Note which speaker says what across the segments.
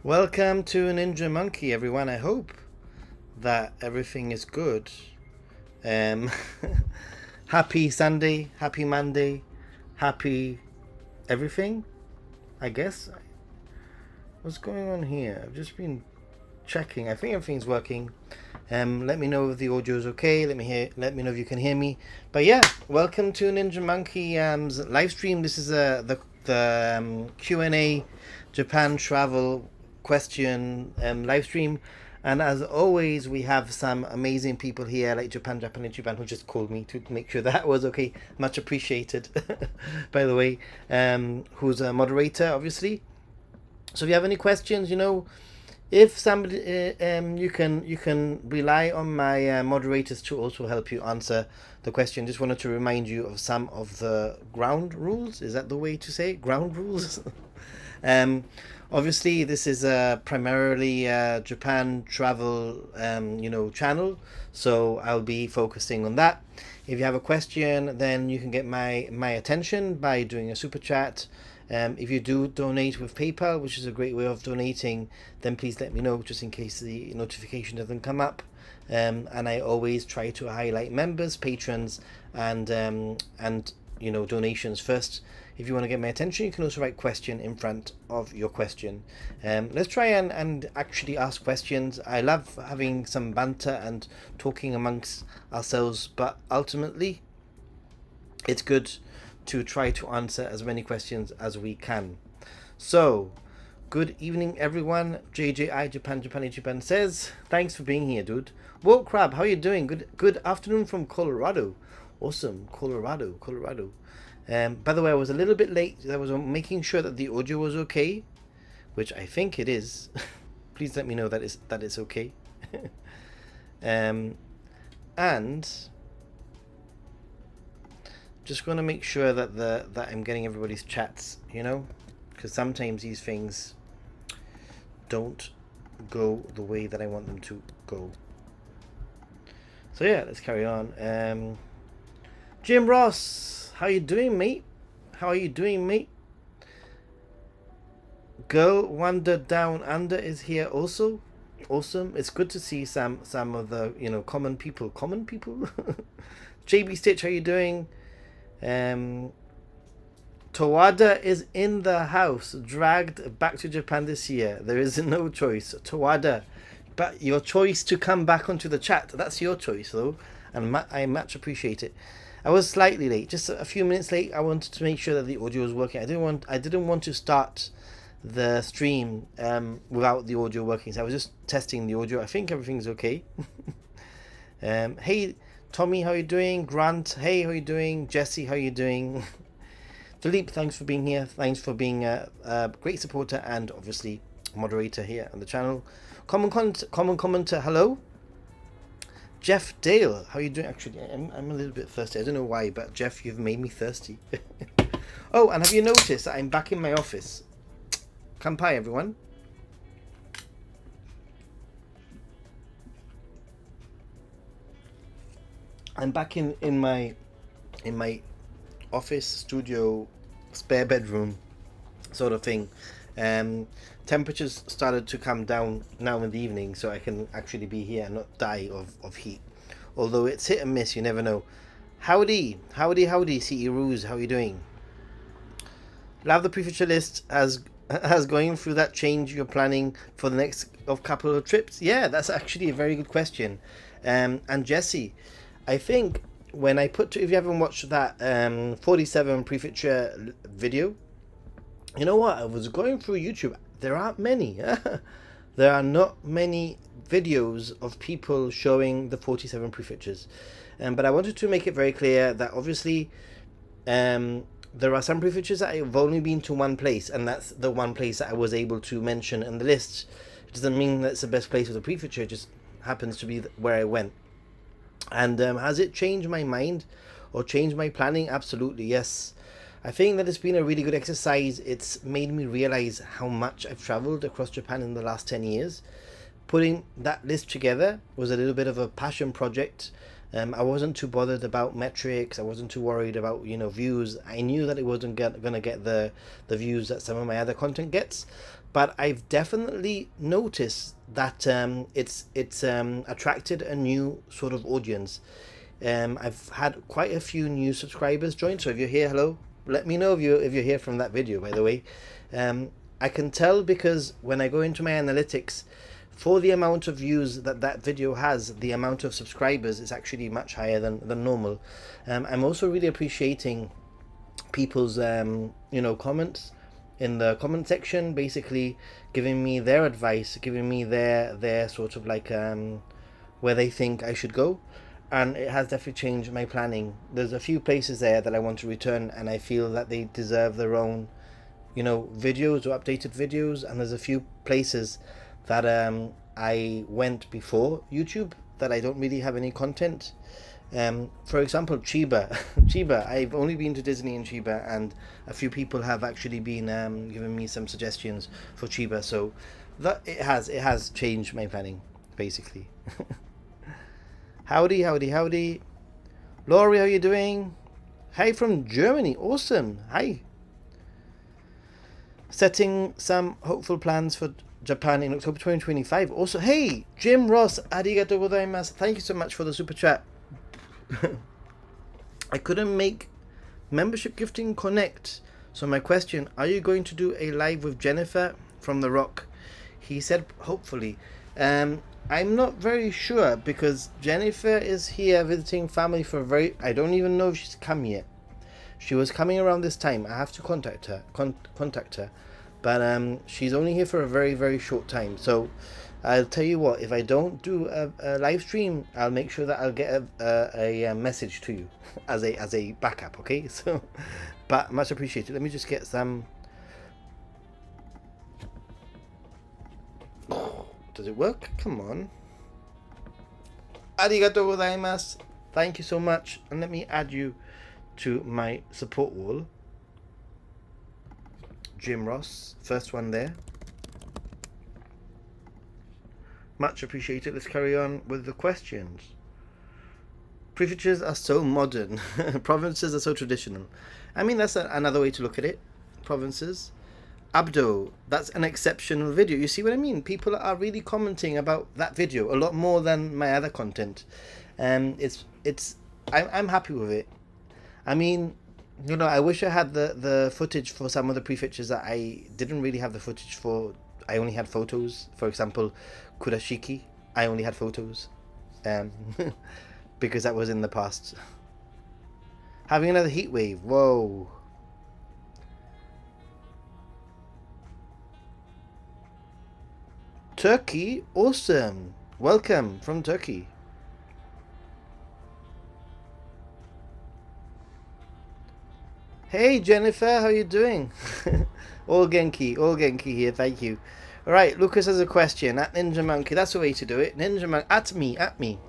Speaker 1: Welcome to Ninja Monkey, everyone. I hope that everything is good. Um, happy Sunday, happy Monday, happy everything, I guess. What's going on here? I've just been checking. I think everything's working. Let me know if the audio is okay. Let me know if you can hear me. But yeah, welcome to Ninja Monkey live stream. This is the Q&A Japantravel question live stream, and as always we have some amazing people here like Japan who just called me to make sure that was okay. Much appreciated. By the way, who's a moderator obviously. So if you have any questions, if somebody you can rely on my moderators to also help you answer the question. Just wanted to remind you of some of the ground rules. Is that the way to say it? Ground rules? Obviously this is primarily Japan travel channel, so I'll be focusing on that. If you have a question, then you can get my attention by doing a super chat. If you do donate with PayPal, which is a great way of donating, then please let me know just in case the notification doesn't come up. And I always try to highlight members, patrons, and donations first. If you want to get my attention, you can also write question in front of your question. Let's try and actually ask questions. I love having some banter and talking amongst ourselves, but ultimately it's good to try to answer as many questions as we can. So, good evening everyone. JJI Japan says, thanks for being here, dude. Whoa Crab, how are you doing? Good afternoon from Colorado. Awesome, Colorado. By the way, I was a little bit late. I was making sure that the audio was okay, which I think it is. Please let me know that it's okay. And just going to make sure that I'm getting everybody's chats, because sometimes these things don't go the way that I want them to go. So yeah, let's carry on. Jim Ross, how you doing, mate? Girl Wonder Down Under is here also. Awesome. It's good to see some of the common people. JB Stitch, how you doing? Tawada is in the house, dragged back to Japan this year. There is no choice. Tawada, but your choice to come back onto the chat, that's your choice though, and I much appreciate it. I was slightly late, just a few minutes late. I wanted to make sure that the audio was working. I didn't want to start the stream without the audio working, so I was just testing the audio. I think everything's okay. Hey Tommy, how you doing? Grant, hey, how you doing? Jesse, how you doing? Philippe, thanks for being here. Thanks for being a great supporter and obviously moderator here on the channel. Common commenter, hello. Jeff Dale, how you doing? Actually, I'm a little bit thirsty. I don't know why, but Jeff, you've made me thirsty. Oh, and have you noticed that I'm back in my office? Kampai, everyone. I'm back in my office studio spare bedroom sort of thing. Temperatures started to come down now in the evening, so I can actually be here and not die of heat. Although it's hit and miss, you never know. Howdy, CE Ruse, how are you doing? Love the prefecture list as going through that change you're planning for the next couple of trips. Yeah, that's actually a very good question. And Jesse, I think when I if you haven't watched that 47 prefecture video, you know what? I was going through YouTube. There aren't many. There are not many videos of people showing the 47 prefectures. But I wanted to make it very clear that obviously there are some prefectures that I've only been to one place, and that's the one place that I was able to mention in the list. It doesn't mean that's the best place for the prefecture, it just happens to be where I went. And has it changed my mind or changed my planning? Absolutely, yes. I think that it's been a really good exercise. It's made me realize how much I've traveled across Japan in the last 10 years. Putting that list together was a little bit of a passion project. I wasn't too bothered about metrics. I wasn't too worried about views. I knew that it wasn't going to get the views that some of my other content gets, but I've definitely noticed that it's attracted a new sort of audience. I've had quite a few new subscribers join. So if you're here, hello. Let me know if you're here from that video. By the way, I can tell because when I go into my analytics, for the amount of views that that video has, the amount of subscribers is actually much higher than normal. I'm also really appreciating people's comments in the comment section, basically giving me their advice, giving me their sort of like where they think I should go. And it has definitely changed my planning. There's a few places there that I want to return, and I feel that they deserve their own videos or updated videos. And there's a few places that I went before YouTube that I don't really have any content. For example, Chiba. Chiba, I've only been to Disney in Chiba, and a few people have actually been giving me some suggestions for Chiba. So that it has changed my planning, basically. Howdy, howdy, howdy. Laurie, how you doing? Hi from Germany. Awesome. Hi. Setting some hopeful plans for Japan in October 2025. Also, hey, Jim Ross, arigatou gozaimasu. Thank you so much for the super chat. I couldn't make membership gifting connect. So my question, are you going to do a live with Jennifer from The Rock? He said hopefully. I'm not very sure because Jennifer is here visiting family for I don't even know if she's come yet. She was coming around this time. I have to contact her. But she's only here for a very, very short time. So I'll tell you what, if I don't do a live stream, I'll make sure that I'll get a message to you as a backup, okay? So, but much appreciated. Let me just get some. Does it work? Come on. Arigatou gozaimasu. Thank you so much. And let me add you to my support wall. Jim Ross, first one there. Much appreciated. Let's carry on with the questions. Prefectures are so modern. Provinces are so traditional. I mean, that's another way to look at it. Provinces. Abdo, that's an exceptional video. You see what I mean? People are really commenting about that video a lot more than my other content. I'm happy with it. I mean, I wish I had the footage for some of the prefectures that I didn't really have the footage for. I only had photos. For example, Kurashiki, I only had photos. Because that was in the past. Having another heat wave. Whoa. Turkey, awesome. Welcome from Turkey. Hey Jennifer, how you doing? all Genki here, thank you. Alright, Lucas has a question. At Ninja Monkey, that's the way to do it. Ninja Monkey, at me.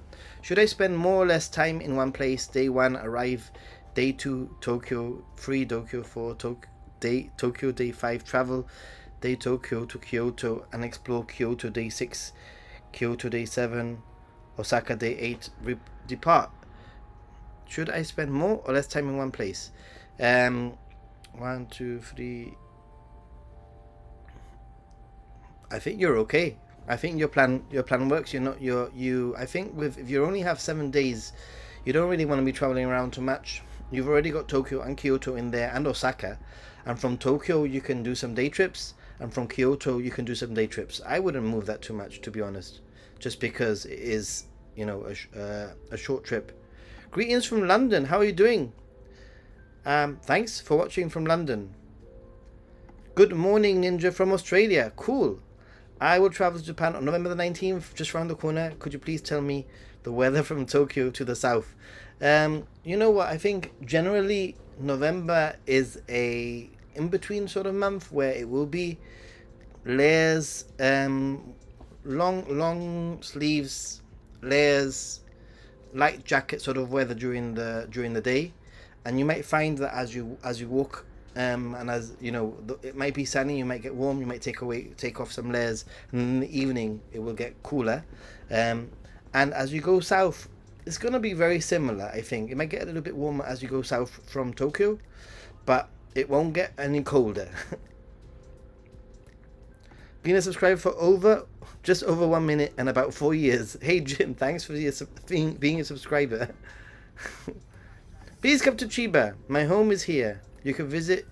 Speaker 1: Should I spend more or less time in one place? Day 1, arrive. Day 2, Tokyo. 3, Tokyo. 4, Tokyo. Day 5, travel. Day Tokyo to Kyoto and explore Kyoto. Day 6, Kyoto. Day 7, Osaka. Day 8, depart. Should I spend more or less time in one place? 1, 2, 3. I think you're okay. I think your plan works. I think if you only have 7 days, you don't really want to be traveling around too much. You've already got Tokyo and Kyoto in there and Osaka, and from Tokyo you can do some day trips. And from Kyoto, you can do some day trips. I wouldn't move that too much, to be honest, just because it is, a short trip. Greetings from London. How are you doing? Thanks for watching from London. Good morning, Ninja from Australia. Cool. I will travel to Japan on November the 19th, just around the corner. Could you please tell me the weather from Tokyo to the south? You know what? I think generally November is a in-between sort of month where it will be layers, long sleeves, layers, light jacket sort of weather during the day, and you might find that as you walk, and as it might be sunny, you might get warm, you might take off some layers, and in the evening it will get cooler, and as you go south, it's going to be very similar. I think it might get a little bit warmer as you go south from Tokyo, but it won't get any colder. Been a subscriber for just over 1 minute and about 4 years. Hey Jim, thanks for being a subscriber. Please come to Chiba. My home is here. You can visit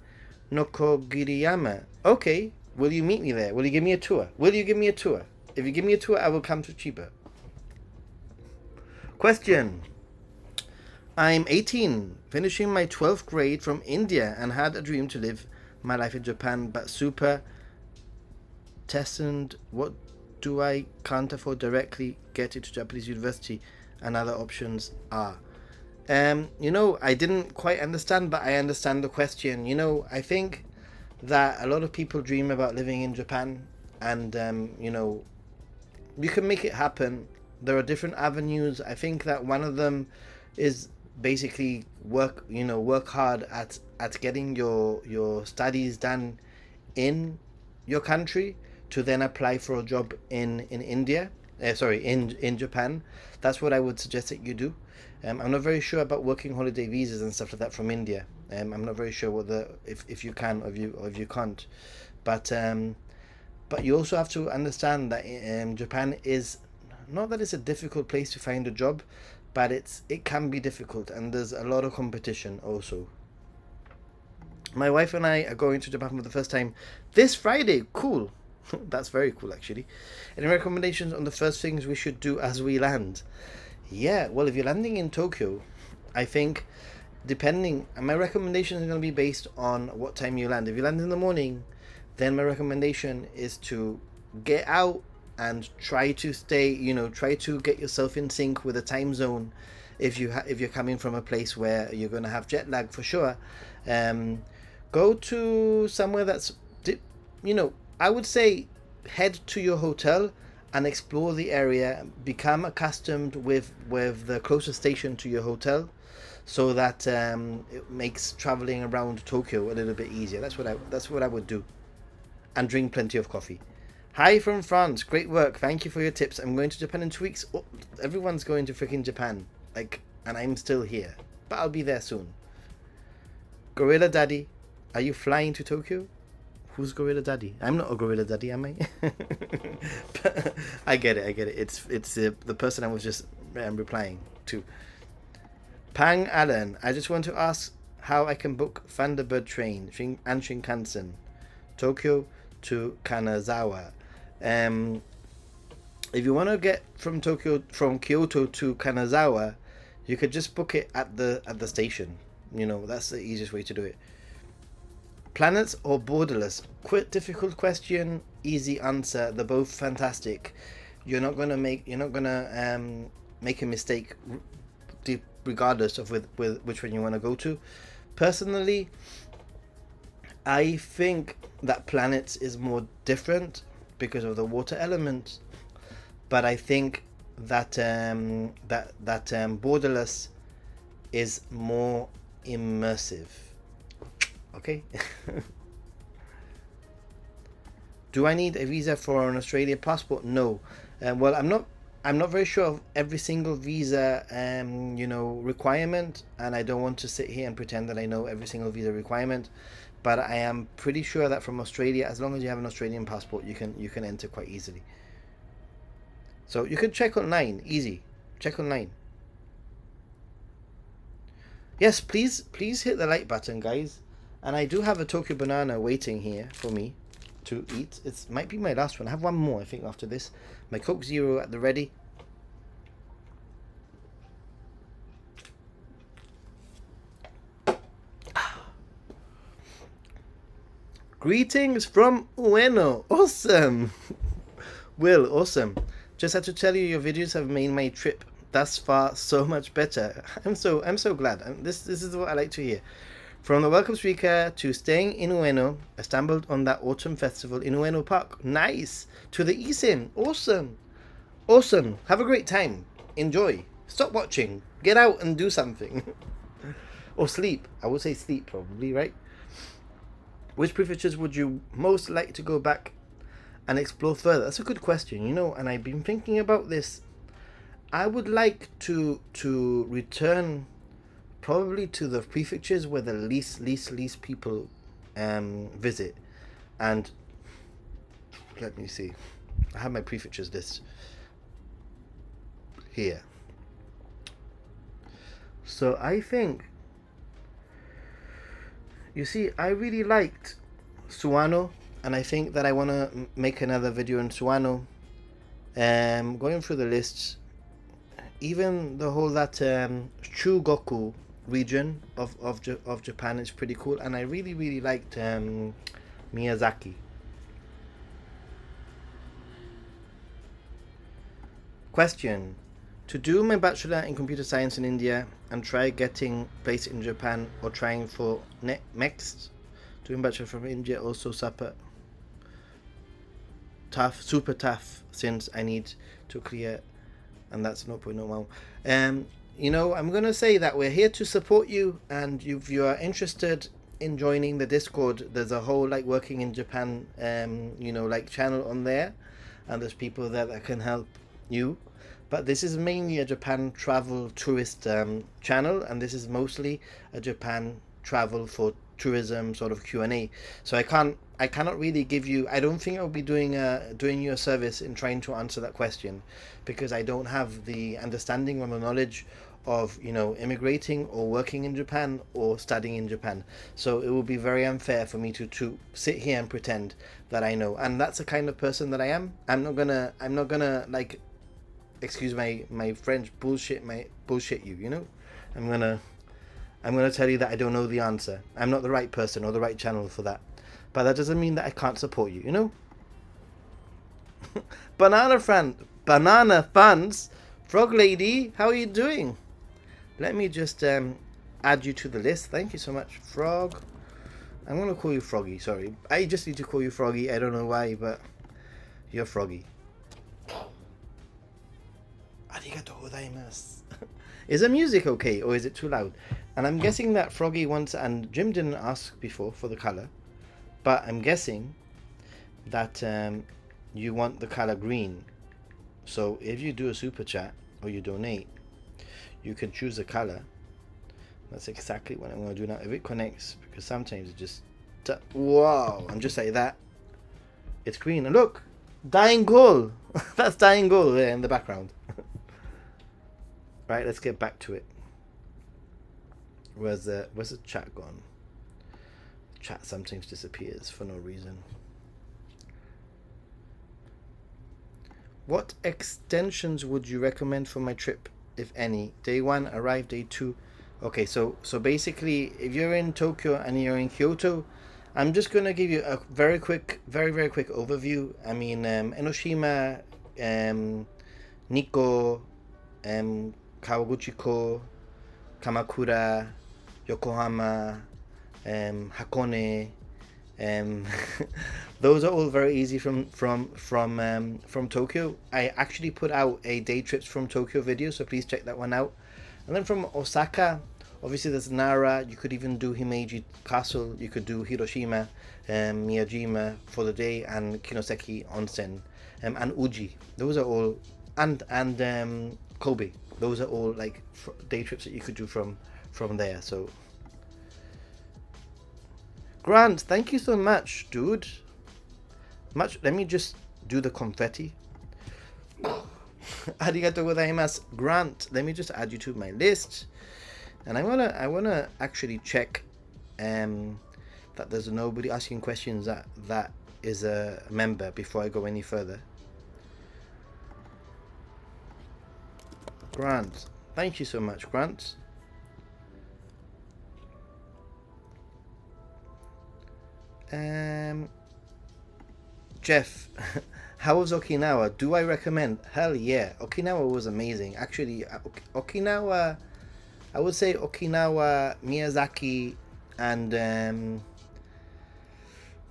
Speaker 1: Nokogiriyama. Okay. Will you meet me there? Will you give me a tour? Will you give me a tour? If you give me a tour, I will come to Chiba. Question. I'm 18, finishing my 12th grade from India and had a dream to live my life in Japan, but super tested. What do I can't afford directly get into Japanese university and other options are? I didn't quite understand, but I understand the question. I think that a lot of people dream about living in Japan, and you can make it happen. There are different avenues. I think that one of them is basically work hard at getting your studies done in your country to then apply for a job in India. In Japan. That's what I would suggest that you do. I'm not very sure about working holiday visas and stuff like that from India. I'm not very sure if you can or if you can't, but you also have to understand that Japan is not that it's a difficult place to find a job, but it can be difficult, and there's a lot of competition also. My wife and I are going to Japan for the first time this Friday. Cool. That's very cool, actually. Any recommendations on the first things we should do as we land? Yeah, well, if you're landing in Tokyo, I think my recommendation is going to be based on what time you land. If you land in the morning, then my recommendation is to get out and try to try to get yourself in sync with the time zone. If you're coming from a place where you're going to have jet lag for sure, go to somewhere that's, I would say head to your hotel and explore the area. Become accustomed with the closest station to your hotel, so that it makes traveling around Tokyo a little bit easier. That's what I would do, and drink plenty of coffee. Hi from France. Great work. Thank you for your tips. I'm going to Japan in 2 weeks. Oh, everyone's going to freaking Japan, and I'm still here, but I'll be there soon. Gorilla Daddy, are you flying to Tokyo? Who's Gorilla Daddy? I'm not a Gorilla Daddy, am I? But I get it. It's the person I was just replying to. Pang Allen, I just want to ask how I can book Thunderbird train and Shinkansen, Tokyo to Kanazawa. If you want to get from Kyoto to Kanazawa, you could just book it at the station. That's the easiest way to do it. Planets or borderless? Quite difficult question, easy answer. They're both fantastic. You're not gonna make a mistake regardless of with which one you want to go to. Personally, I think that planets is more different because of the water element, but I think that borderless is more immersive. Okay. Do I need a visa for an Australia passport? No. Well, I'm not very sure of every single visa requirement, and I don't want to sit here and pretend that I know every single visa requirement, but I am pretty sure that from Australia, as long as you have an Australian passport, you can enter quite easily. So you can check online, easy. Check online. Yes, please hit the like button, guys. And I do have a Tokyo banana waiting here for me to eat. It might be my last one. I have one more, I think, after this. My Coke Zero at the ready. Greetings from Ueno. Awesome. Will, awesome. Just had to tell you, your videos have made my trip thus far so much better. I'm so glad. This is what I like to hear. From the welcome speaker to staying in Ueno, I stumbled on that autumn festival in Ueno Park. Nice. To the Isin. Awesome. Have a great time. Enjoy. Stop watching. Get out and do something. Or sleep. I would say sleep probably, right? Which prefectures would you most like to go back and explore further? That's a good question, and I've been thinking about this. I would like to return probably to the prefectures where the least people visit, and Let me see. I have my prefectures list here. So I think, you see, I really liked Suwano, and I think that I want to make another video on Suwano. Going through the lists, even the whole that Chugoku region of Japan is pretty cool, and I really liked Miyazaki. Question: to do my bachelor in computer science in India and try getting placed in Japan or trying for next, doing bachelor from India also super tough since I need to clear, and that's not normal. You know, I'm gonna say that we're here to support you, and if you are interested in joining the Discord, there's a whole like working in Japan you know, like channel on there, and there's people there that can help you. But this is mainly a Japan travel tourist channel, and this is mostly a Japan travel for tourism sort of Q&A. So I cannot really give you, I don't think I'll be doing you a service in trying to answer that question, because I don't have the understanding or the knowledge of, you know, immigrating or working in Japan or studying in Japan. So it would be very unfair for me to sit here and pretend that I know. And that's the kind of person that I am. I'm not gonna like, excuse my French, bullshit you, you know. I'm gonna tell you that I don't know the answer. I'm not the right person or the right channel for that. But that doesn't mean that I can't support you, you know. Banana fans, Frog Lady, how are you doing? Let me just add you to the list. Thank you so much, Frog. I'm gonna call you Froggy. Sorry, I just need to call you Froggy. I don't know why, but you're Froggy. Arigatou gozaimasu. Is the music okay, or is it too loud? And I'm guessing that Froggy wants, and Jim didn't ask before for the color, but I'm guessing that you want the color green. So if you do a super chat or you donate, you can choose a color. That's exactly what I'm going to do now. If it connects, because sometimes it just, wow, and just like that, it's green. And look, dying goal. That's dying goal there in the background. Right, let's get back to it. Where's the chat gone? Chat sometimes disappears for no reason. What extensions would you recommend for my trip, if any? Day 1, arrive day 2. Okay, so basically, if you're in Tokyo and you're in Kyoto, I'm just gonna give you a very quick overview. I mean, Enoshima, Nikko, Kawaguchiko, Kamakura, Yokohama, Hakone. Those are all very easy from Tokyo. I actually put out a day trips from Tokyo video, so please check that one out. And then from Osaka, obviously there's Nara. You could even do Himeji Castle. You could do Hiroshima, Miyajima for the day, and Kinoseki Onsen, and Uji. Those are all, and Kobe. Those are all like day trips that you could do from there. So Grant, thank you so much, dude. Let me just do the confetti. Arigatou gozaimasu. Grant, let me just add you to my list. And I wanna actually check that there's nobody asking questions that is a member before I go any further. Grant, thank you so much, Grant. Jeff, how was Okinawa? Do I recommend? Hell yeah, Okinawa was amazing. Actually, Okinawa, I would say Okinawa, Miyazaki, and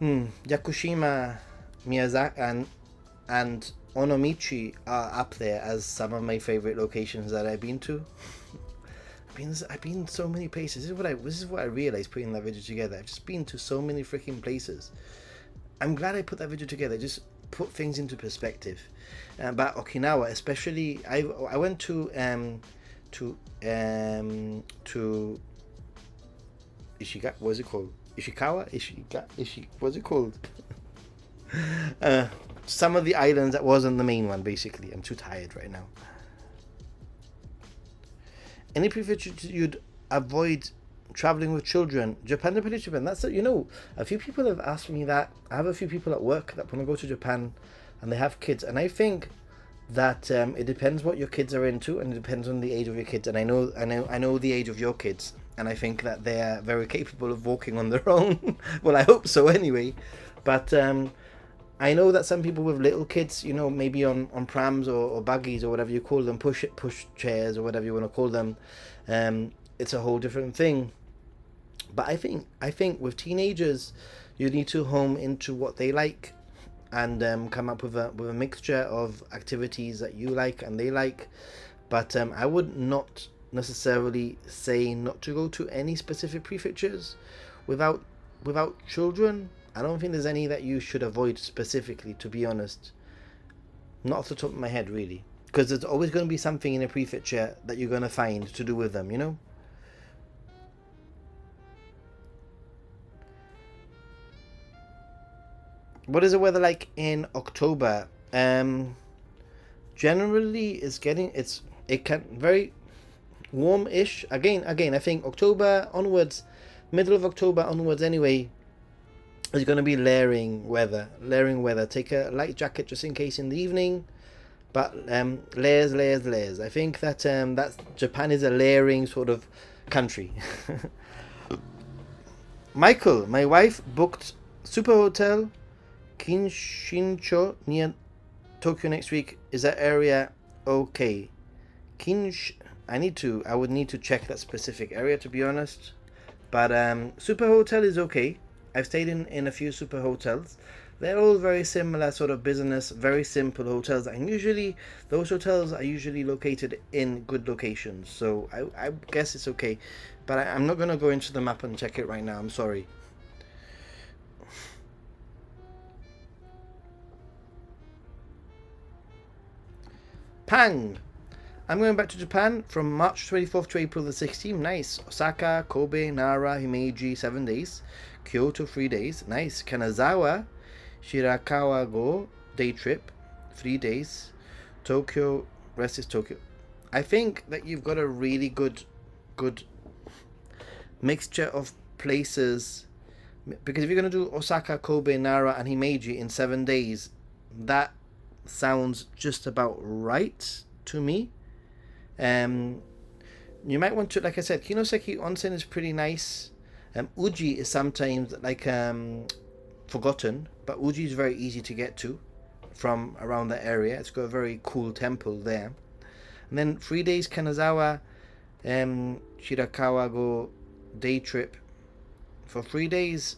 Speaker 1: Yakushima, Miyazaki, and Onomichi are up there as some of my favorite locations that I've been to. I've been so many places. This is what I realized putting that video together. I've just been to so many freaking places. I'm glad I put that video together. Just put things into perspective. But Okinawa, especially, I went to Ishikawa. What's it called? Ishikawa. What's it called? some of the islands that wasn't the main one. Basically, I'm too tired right now. Any prefecture you'd avoid traveling with children? Japan and Japan. That's it. A few people have asked me that. I have a few people at work that want to go to Japan, and they have kids, and I think that it depends what your kids are into, and it depends on the age of your kids. And I know the age of your kids, and I think that they are very capable of walking on their own. Well, I hope so anyway. But I know that some people with little kids, maybe on prams or buggies or whatever you call them, push chairs or whatever you want to call them, it's a whole different thing. But I think with teenagers, you need to home into what they like, and come up with a mixture of activities that you like and they like. But I would not necessarily say not to go to any specific prefectures without children. I don't think there's any that you should avoid specifically, to be honest. Not off the top of my head, really. Because there's always going to be something in a prefecture that you're going to find to do with them. What is the weather like in October? Generally, it can very warm-ish. Again, I think October onwards, middle of October onwards anyway, is going to be layering weather. Take a light jacket just in case in the evening, but layers. I think that Japan is a layering sort of country. Michael, my wife booked super hotel Kinshincho near Tokyo next week. Is that area okay? I would need to check that specific area, to be honest. But super hotel is okay. I've stayed in a few super hotels. They're all very similar sort of business, very simple hotels. And usually, those hotels are usually located in good locations. So I guess it's okay. But I'm not going to go into the map and check it right now. I'm sorry. Pang! I'm going back to Japan from March 24th to April the 16th. Nice. Osaka, Kobe, Nara, Himeji, 7 days. Kyoto, 3 days. Nice. Kanazawa, Shirakawa go, day trip, 3 days. Tokyo, rest is Tokyo. I think that you've got a really good mixture of places, because if you're going to do Osaka, Kobe, Nara, and Himeji in 7 days, that sounds just about right to me. You might want to, like I said, Kinoseki Onsen is pretty nice. Uji is sometimes forgotten, but Uji is very easy to get to from around that area. It's got a very cool temple there. And then 3 days Kanazawa, Shirakawa go day trip. For 3 days,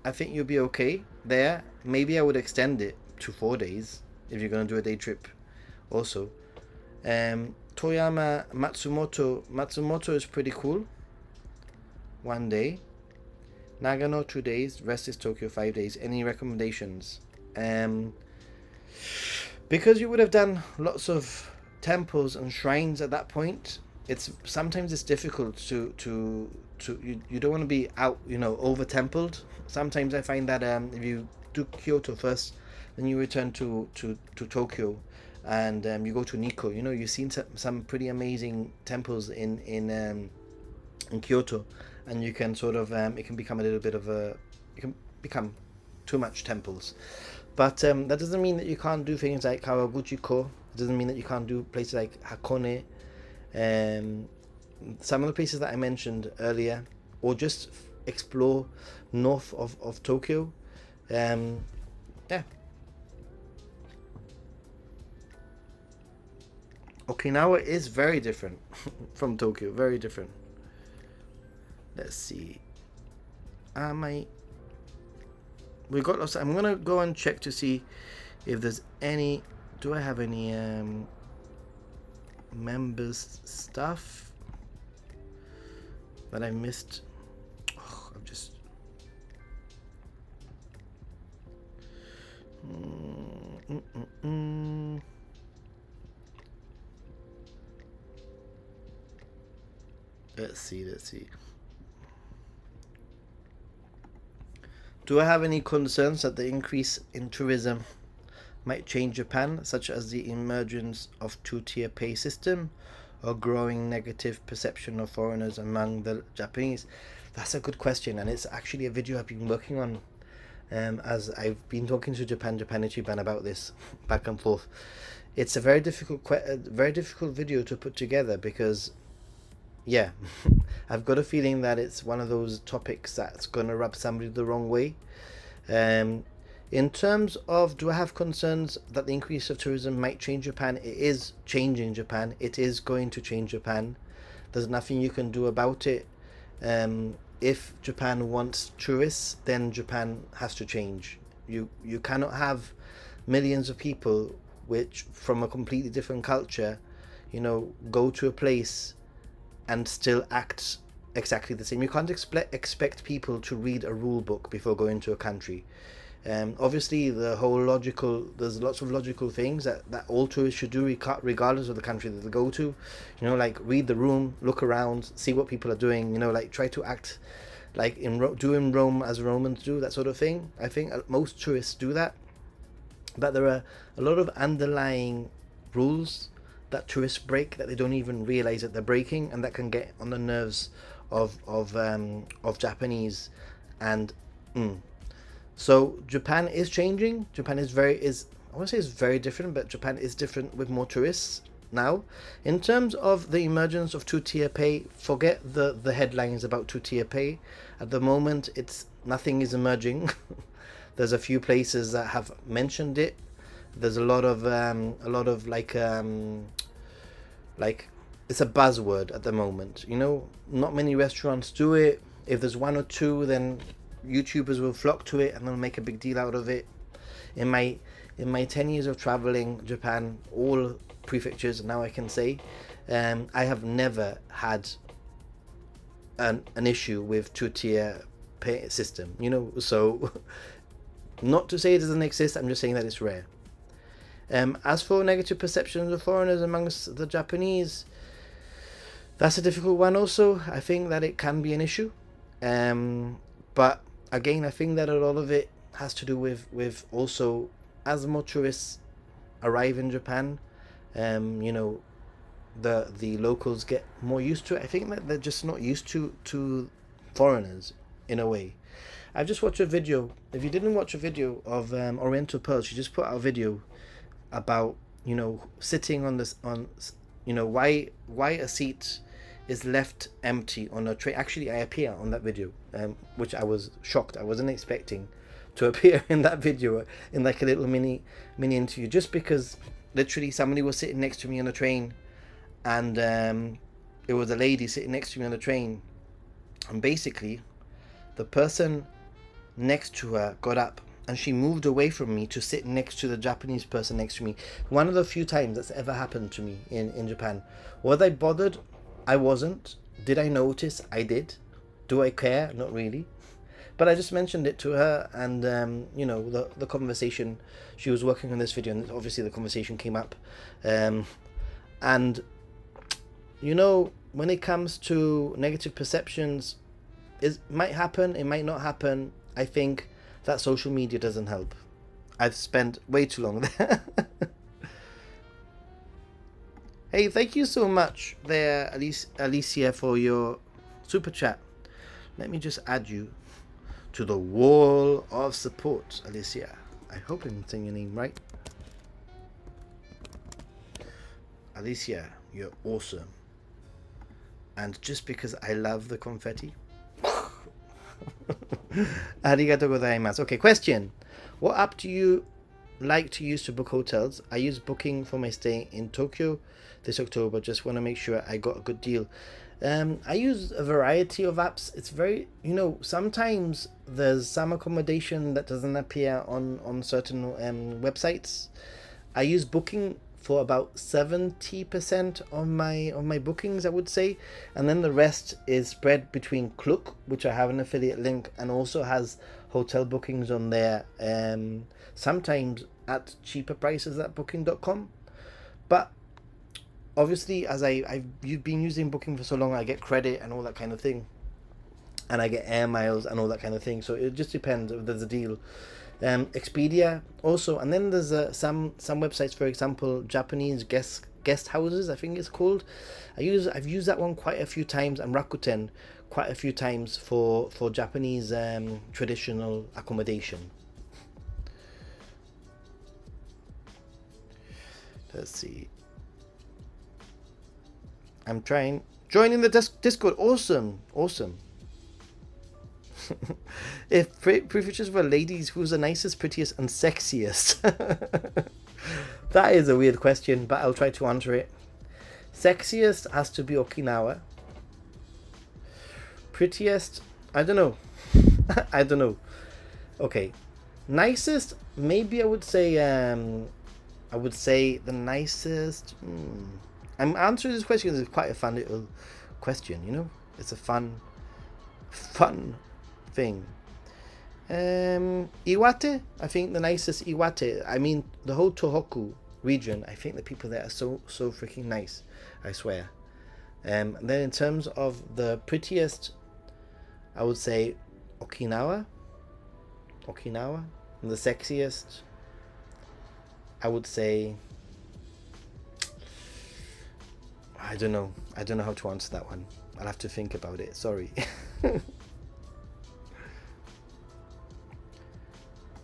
Speaker 1: I think you'll be okay there. Maybe I would extend it to 4 days if you're going to do a day trip also. Toyama, Matsumoto is pretty cool. 1 day. Nagano, 2 days. Rest is Tokyo, 5 days. Any recommendations? Because you would have done lots of temples and shrines at that point, sometimes it's difficult to you don't want to be out, over templed. Sometimes I find that if you do Kyoto first, then you return to Tokyo, and you go to Nikko. You've seen some pretty amazing temples in Kyoto, and you can sort of it can become a little bit of it can become too much temples. But that doesn't mean that you can't do things like Kawaguchiko. It doesn't mean that you can't do places like Hakone, some of the places that I mentioned earlier, or just explore north of Tokyo. Yeah. Okinawa is very different from Tokyo. Very different. Let's see. We got lost. I'm gonna go and check to see if there's any. Do I have any members stuff that I missed? Oh, I'm just. Let's see. Do I have any concerns that the increase in tourism might change Japan, such as the emergence of two-tier pay system or growing negative perception of foreigners among the Japanese? That's a good question, and it's actually a video I've been working on, as I've been talking to Japantrip about this back and forth. It's a very difficult video to put together because, yeah, I've got a feeling that it's one of those topics that's gonna rub somebody the wrong way. Um, in terms of, do I have concerns that the increase of tourism might change Japan? It is changing Japan. It is going to change Japan. There's nothing you can do about it. If Japan wants tourists, then Japan has to change. You cannot have millions of people which from a completely different culture, go to a place and still act exactly the same. You can't expect people to read a rule book before going to a country. Obviously, there's lots of logical things that all tourists should do regardless of the country that they go to. Like read the room, look around, see what people are doing. Like try to act like do in Rome as Romans do, that sort of thing. I think most tourists do that, but there are a lot of underlying rules that tourists break that they don't even realize that they're breaking, and that can get on the nerves of Japanese. And so Japan is changing. Japan is I want to say it's very different, but Japan is different with more tourists now. In terms of the emergence of two-tier pay, forget the headlines about two-tier pay. At the moment, nothing is emerging. There's a few places that have mentioned it. There's a lot of like it's a buzzword at the moment. Not many restaurants do it. If there's one or two, then YouTubers will flock to it and they'll make a big deal out of it. In my 10 years of traveling Japan, all prefectures, now I can say, I have never had an issue with two-tier pay system. So not to say it doesn't exist, I'm just saying that it's rare. As for negative perceptions of foreigners amongst the Japanese, that's a difficult one also. I think that it can be an issue. But again, I think that a lot of it has to do with also, as more tourists arrive in Japan, the locals get more used to it. I think that they're just not used to foreigners in a way. I've just watched a video. If you didn't watch a video of Oriental Pearl, she just put out a video about sitting on this why a seat is left empty on a train. Actually, I appear on that video, which I was shocked. I wasn't expecting to appear in that video in like a little mini interview, just because literally somebody was sitting next to me on the train, and it was a lady sitting next to me on the train, and basically the person next to her got up and she moved away from me to sit next to the Japanese person next to me. One of the few times that's ever happened to me in Japan. Was I bothered? I wasn't. Did I notice? I did. Do I care? Not really. But I just mentioned it to her, and the conversation, she was working on this video, and obviously the conversation came up. And when it comes to negative perceptions, it might happen, it might not happen. I think that social media doesn't help. I've spent way too long there. Hey, thank you so much there, Alicia, for your super chat. Let me just add you to the wall of support, Alicia. I hope I'm saying your name right. Alicia, you're awesome. And just because I love the confetti. Arigatou gozaimasu. Okay, question. What app do you like to use to book hotels? I use Booking for my stay in Tokyo this October. Just want to make sure I got a good deal. I use a variety of apps. It's very, sometimes there's some accommodation that doesn't appear on certain websites. I use Booking for about 70% of my bookings, I would say, and then the rest is spread between Klook, which I have an affiliate link, and also has hotel bookings on there, sometimes at cheaper prices at booking.com. But obviously, as you've been using Booking for so long, I get credit and all that kind of thing, and I get air miles and all that kind of thing, so it just depends if there's a deal. Expedia also, and then there's some websites, for example, Japanese guest houses, I think it's called. I've used that one quite a few times, and Rakuten quite a few times for Japanese traditional accommodation. Let's see. I'm trying joining the Discord. Awesome. If prefectures were ladies, who's the nicest, prettiest, and sexiest? That is a weird question, but I'll try to answer it. Sexiest has to be Okinawa. Prettiest, I don't know. I don't know. Okay, nicest, maybe I would say the nicest. I'm answering this question because it's quite a fun little question. You know, it's a fun thing. Iwate, I think the nicest Iwate. I mean, the whole Tohoku region. I think the people there are so freaking nice. I swear. And then in terms of the prettiest, I would say Okinawa. And the sexiest, I would say, I don't know how to answer that one. I'll have to think about it. Sorry.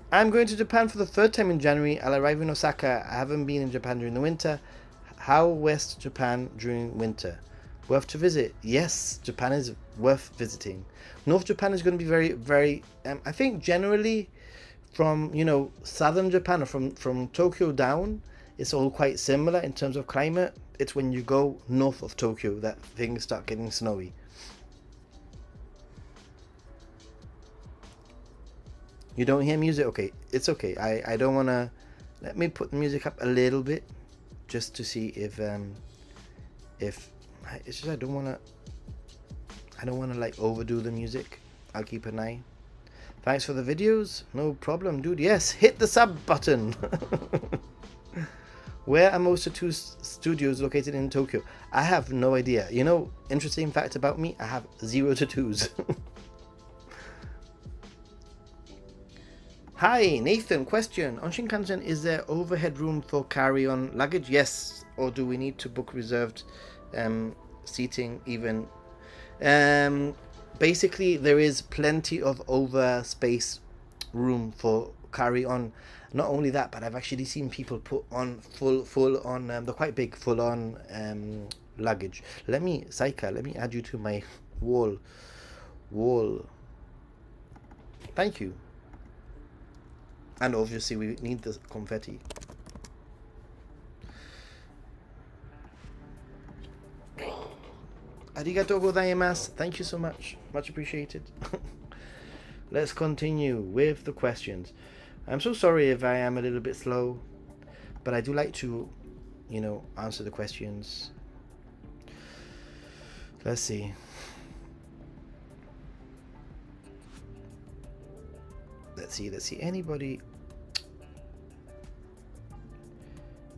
Speaker 1: I'm going to Japan for the third time in January. I'll arrive in Osaka. I haven't been in Japan during the winter. How West Japan during winter? Worth to visit? Yes, Japan is worth visiting. North Japan is going to be very, very. I think generally, from southern Japan or from Tokyo down, it's all quite similar in terms of climate. It's when you go north of Tokyo that things start getting snowy. You don't hear music? Okay, it's okay. I don't want to. Let me put the music up a little bit, just to see if it's just I don't want to like overdo the music. I'll keep an eye. Thanks for the videos. No problem, dude. Yes, hit the sub button. Where are most tattoo studios located in Tokyo? I have no idea. Interesting fact about me, I have 0 tattoos. Hi, Nathan. Question. On Shinkansen, is there overhead room for carry-on luggage? Yes. Or do we need to book reserved seating even? Basically, there is plenty of over space room for carry-on. Not only that, but I've actually seen people put on full on, they're quite big, full on luggage. Let me add you to my wall. Thank you. And obviously we need the confetti. Arigatou gozaimasu. Thank you so much. Much appreciated. Let's continue with the questions. I'm so sorry if I am a little bit slow, but I do like to, answer the questions. Let's see. Let's see. Anybody?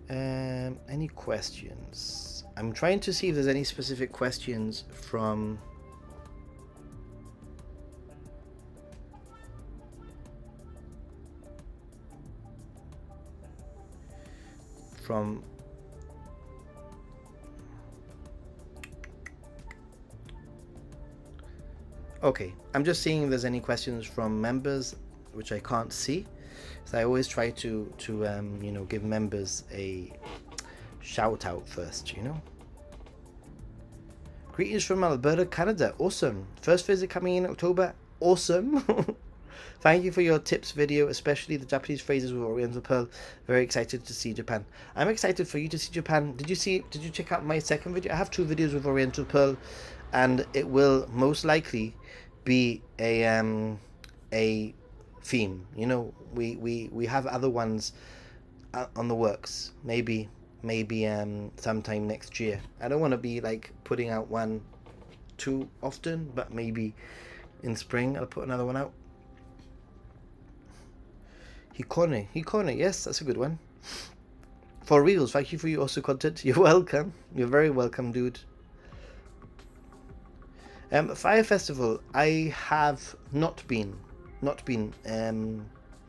Speaker 1: Any questions? I'm trying to see if there's any specific questions from Okay, I'm just seeing if there's any questions from members, which I can't see. So I always try to give members a shout out first, Greetings from Alberta, Canada. Awesome. First visit coming in October. Awesome. Thank you for your tips video, especially the Japanese phrases with Oriental Pearl. Very excited to see Japan. I'm excited for you to see Japan. Did you check out my second video? I have 2 videos with Oriental Pearl, and it will most likely be a theme. We have other ones on the works. Maybe sometime next year. I don't want to be like putting out one too often, but maybe in spring I'll put another one out. Hikone, yes, that's a good one. For reals, thank you for your also content. You're welcome. You're very welcome, dude. Fire Festival, I have not been.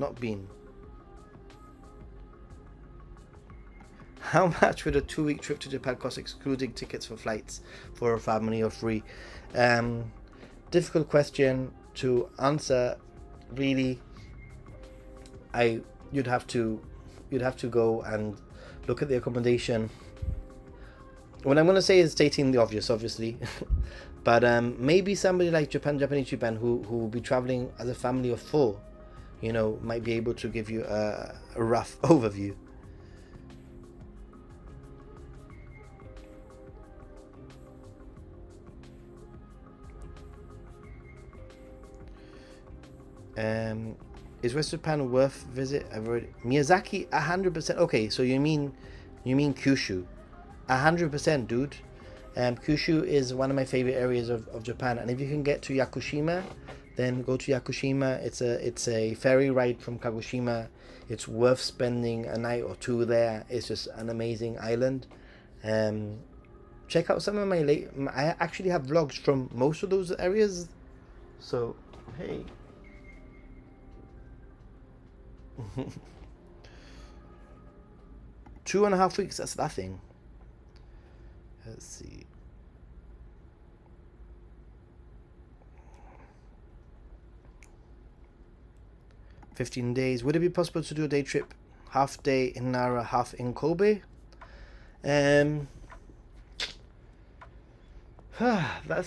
Speaker 1: Not been. How much would a 2-week trip to Japan cost, excluding tickets for flights for a family or free? Difficult question to answer. Really, you'd have to go and look at the accommodation. What I'm going to say is stating the obvious, obviously, but maybe somebody like Japanese Japan who will be traveling as a family of 4, might be able to give you a rough overview. Is West Japan worth visit? I've already Miyazaki 100%. Okay, so you mean Kyushu, 100%, dude. Kyushu is one of my favorite areas of Japan, and if you can get to Yakushima, then go to Yakushima. It's a ferry ride from Kagoshima. It's worth spending a night or 2 there. It's just an amazing island. Check out some of I actually have vlogs from most of those areas. So hey. 2.5 weeks, that's nothing. Let's see. "15 days. Would it be possible to do a day trip? Half day in Nara, half in Kobe?" That's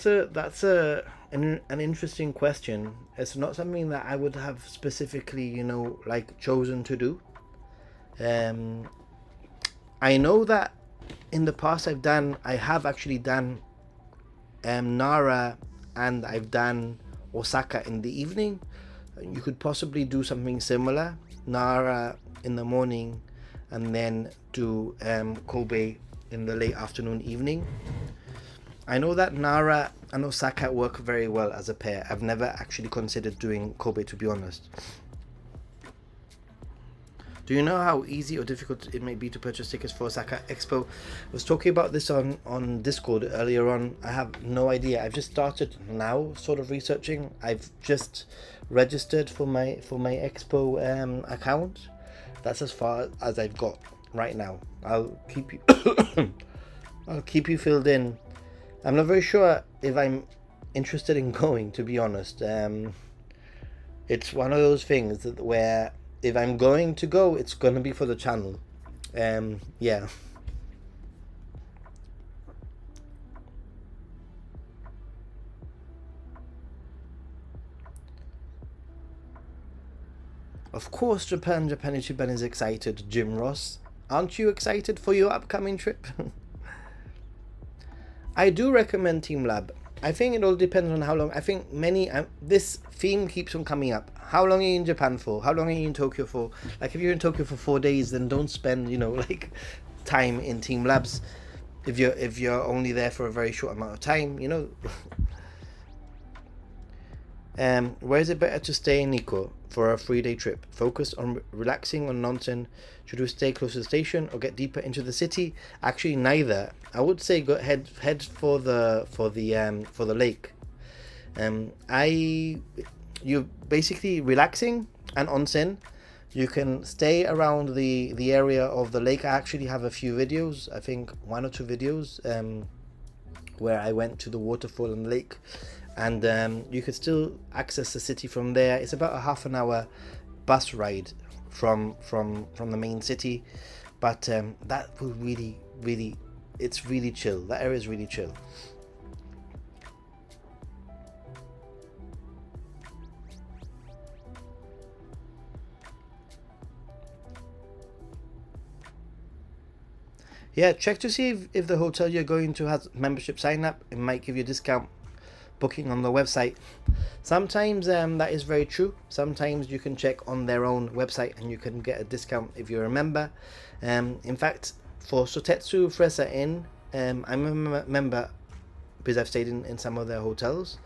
Speaker 1: an interesting question. It's not something that I would have specifically, chosen to do. I know that in the past I have actually done Nara, and I've done Osaka in the evening. You could possibly do something similar. Nara in the morning, and then do Kobe in the late afternoon, evening. I know that Nara and Osaka work very well as a pair. I've never actually considered doing Kobe, to be honest. Do you know how easy or difficult it may be to purchase tickets for Osaka Expo? I was talking about this on Discord earlier on. I have no idea. I've just started now sort of researching. I've just registered for my Expo account. That's as far as I've got right now. I'll keep you filled in. I'm not very sure if I'm interested in going, to be honest. It's one of those things where if I'm going to go, it's going to be for the channel. Yeah. Of course, Japanese Japan is excited, Jim Ross. Aren't you excited for your upcoming trip? I do recommend Team Lab. I think it all depends on how long. I think this theme keeps on coming up. How long are you in Japan for? How long are you in Tokyo for? Like, if you're in Tokyo for 4 days, then don't spend time in Team Labs. If you're only there for a very short amount of time, where is it better to stay in Nikko for a 3-day trip? Focus on relaxing on Onsen. Should we stay close to the station or get deeper into the city? Actually, neither. I would say go head for the lake. You basically relaxing and onsen. You can stay around the area of the lake. I actually have a few videos. I think 1 or 2 videos where I went to the waterfall and the lake. And you could still access the city from there. It's about a half an hour bus ride from the main city, but that will really, it's really chill. That area is really chill. Yeah, check to see if the hotel you're going to has membership sign up. It might give you a discount booking on the website. Sometimes that is very true. Sometimes you can check on their own website and you can get a discount if you're a member. In fact, for Sotetsu Fresa Inn, I'm a member because I've stayed in some of their hotels,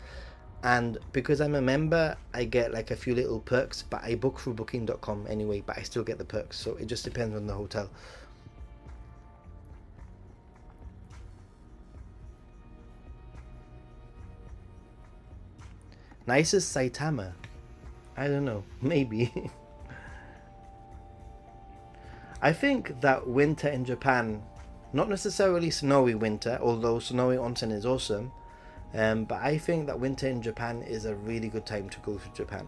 Speaker 1: and because I'm a member I get like a few little perks, but I book through booking.com anyway, but I still get the perks, so it just depends on the hotel. Nicest Saitama? I don't know, maybe. I think that winter in Japan, not necessarily snowy winter, although snowy onsen is awesome, but I think that winter in Japan is a really good time to go to Japan.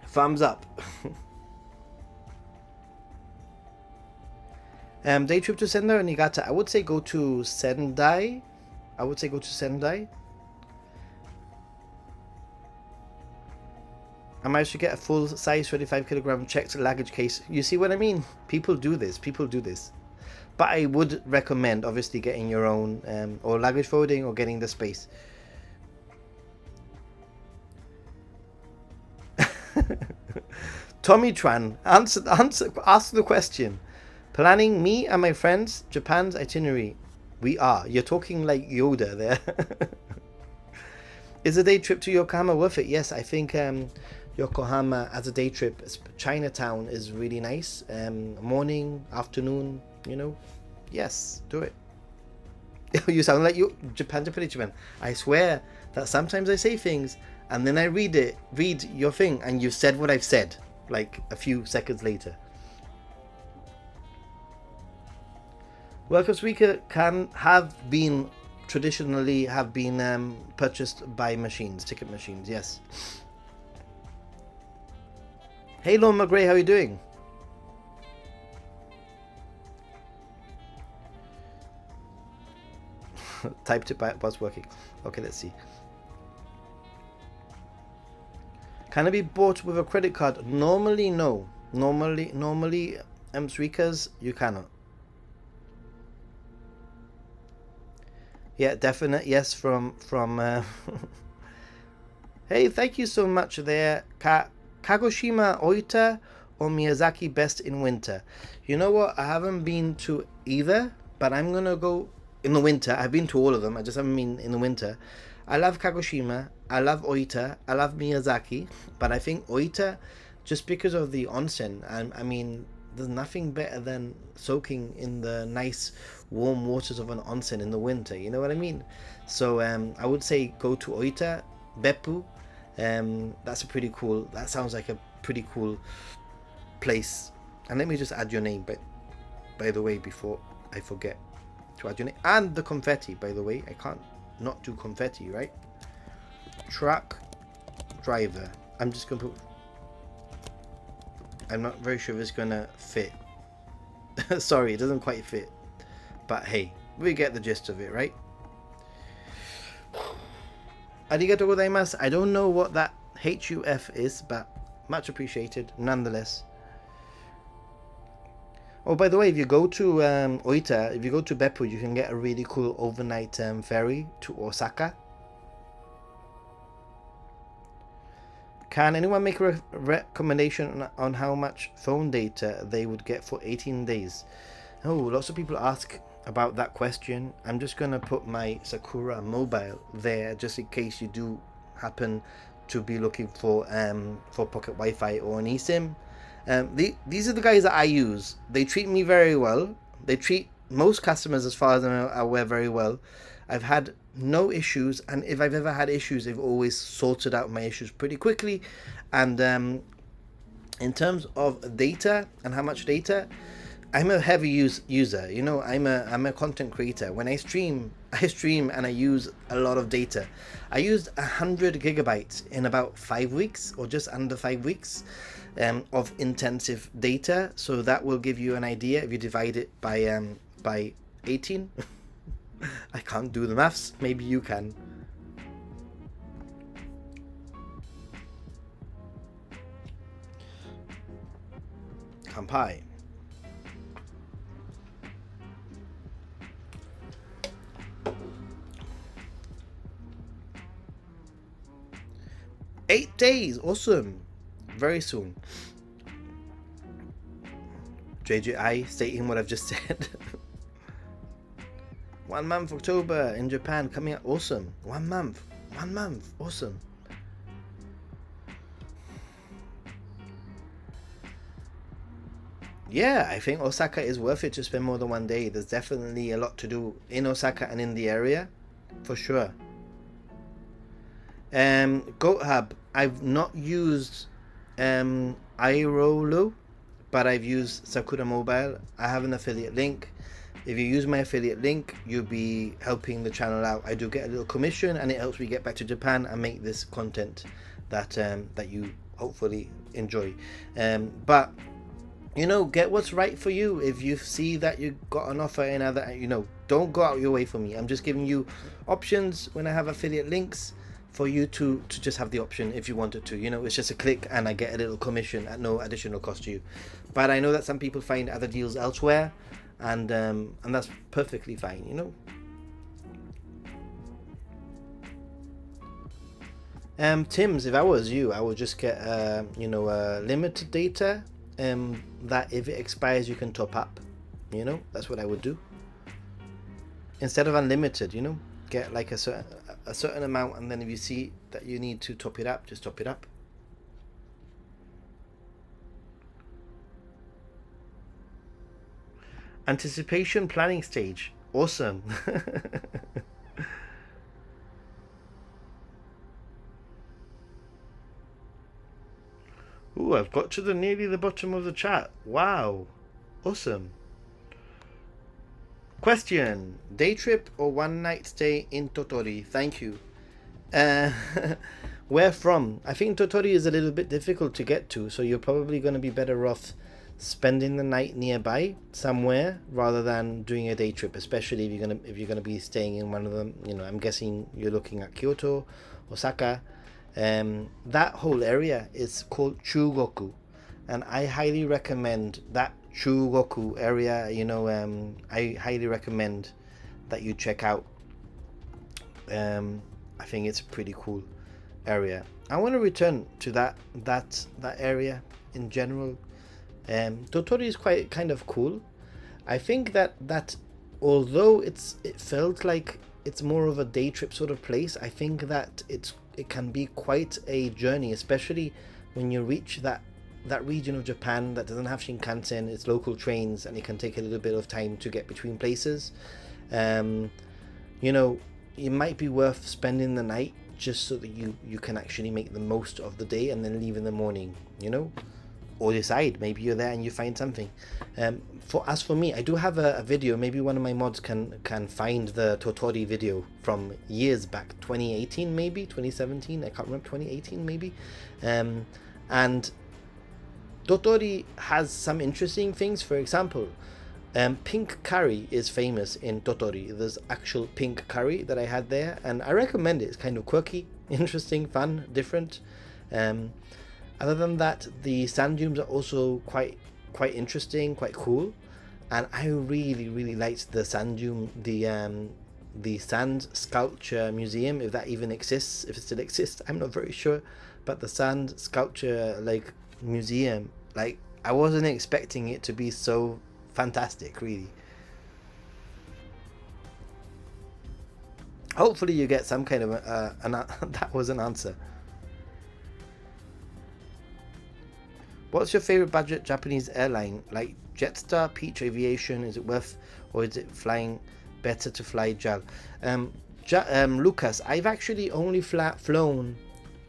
Speaker 1: Thumbs up. Day trip to Sendai or Niigata. I would say go to Sendai. I managed to get a full size 25 kg checked luggage case. You see what I mean? People do this. But I would recommend obviously getting your own or luggage folding or getting the space. Tommy Tran, ask the question. Planning me and my friends Japan's itinerary. We are. You're talking like Yoda there. Is a day trip to Yokohama worth it? Yes, I think Yokohama as a day trip, Chinatown is really nice. Morning, afternoon, yes, do it. You sound like you Japan. I swear that sometimes I say things and then I read your thing and you said what I've said like a few seconds later. Welcome speaker can traditionally have been purchased by ticket machines, yes. Hey Lon McGray, how are you doing? Typed it by was working. Okay, let's see. Can it be bought with a credit card? Normally, no. Normally, Suikas, you cannot. Yeah, definite yes from Hey, thank you so much there. Kagoshima Oita or Miyazaki best in winter? You know what? I haven't been to either, but I'm gonna go in the winter. I've been to all of them. I just haven't been in the winter. I love Kagoshima. I love Oita. I love Miyazaki, but I think Oita, just because of the onsen. I mean, there's nothing better than soaking in the nice warm waters of an onsen in the winter, you know what I mean? So I would say go to Oita, Beppu. That sounds like a pretty cool place. And let me just add your name, by the way, before I forget to add your name. And the confetti, by the way. I can't not do confetti, right? Truck driver. I'm just gonna put, I'm not very sure if it's gonna fit. Sorry, it doesn't quite fit. But hey, we get the gist of it, right? Arigatou gozaimasu. I don't know what that HUF is, but much appreciated nonetheless. Oh, by the way, if you go to Oita, if you go to Beppu, you can get a really cool overnight ferry to Osaka. Can anyone make a recommendation on how much phone data they would get for 18 days? Oh, lots of people ask about that question. I'm just going to put my Sakura mobile there just in case you do happen to be looking for pocket Wi-Fi or an eSIM. These are the guys that I use. They treat me very well. They treat most customers, as far as I'm aware, very well. I've had no issues, and if I've ever had issues, they've always sorted out my issues pretty quickly. And in terms of data and how much data, I'm a heavy user. You know, I'm a content creator. When I stream and I use a lot of data. I used 100 gigabytes in about 5 weeks, or just under 5 weeks, of intensive data. So that will give you an idea if you divide it by 18. I can't do the maths. Maybe you can. Kampai. Eight days, awesome. Very soon. JJI stating what I've just said. 1 month, October in Japan coming up, awesome. 1 month, awesome. Yeah, I think Osaka is worth it to spend more than 1 day. There's definitely a lot to do in Osaka and in the area, for sure. Goat Hub, I've not used Irolo, but I've used Sakura Mobile. I have an affiliate link. If you use my affiliate link, you'll be helping the channel out. I do get a little commission, and it helps me get back to Japan and make this content that you hopefully enjoy. But get what's right for you. If you see that you got an offer in other, don't go out your way for me. I'm just giving you options when I have affiliate links for you to just have the option if you wanted to. It's just a click and I get a little commission at no additional cost to you. But I know that some people find other deals elsewhere, and that's perfectly fine. Tim's, if I was you, I would just get limited data, that if it expires you can top up. That's what I would do instead of unlimited. Get like a certain amount, and then if you see that you need to top it up, just top it up. Anticipation planning stage, awesome. Ooh, I've got to nearly the bottom of the chat. Wow, awesome. Question: day trip or one night stay in Totori? Thank you. Where from? I think Totori is a little bit difficult to get to, so you're probably going to be better off spending the night nearby somewhere rather than doing a day trip, especially if you're gonna be staying in one of them. I'm guessing you're looking at Kyoto, Osaka. That whole area is called Chugoku, and I highly recommend that Chugoku area. I highly recommend that you check out. I think it's a pretty cool area. I want to return to that area in general. Totori is quite kind of cool. I think that although it felt like it's more of a day trip sort of place, I think that it can be quite a journey, especially when you reach that region of Japan that doesn't have Shinkansen. It's local trains, and it can take a little bit of time to get between places. It might be worth spending the night just so that you can actually make the most of the day and then leave in the morning. Or decide maybe you're there and you find something. For me, I do have a video. Maybe one of my mods can find the Totori video from years back, 2018 maybe 2017, I can't remember, 2018 maybe. And Totori has some interesting things. For example, pink curry is famous in Totori. There's actual pink curry that I had there, and I recommend it. It's kind of quirky, interesting, fun, different. Other than that, the sand dunes are also quite interesting, quite cool, and I really liked the sand dune, the sand sculpture museum, if that even exists, if it still exists, I'm not very sure, but the sand sculpture museum, I wasn't expecting it to be so fantastic, really. Hopefully you get some kind of that was an answer. What's your favorite budget Japanese airline? Like Jetstar, Peach Aviation? Is it worth, or is it flying better to fly JAL? Lucas, I've actually only flown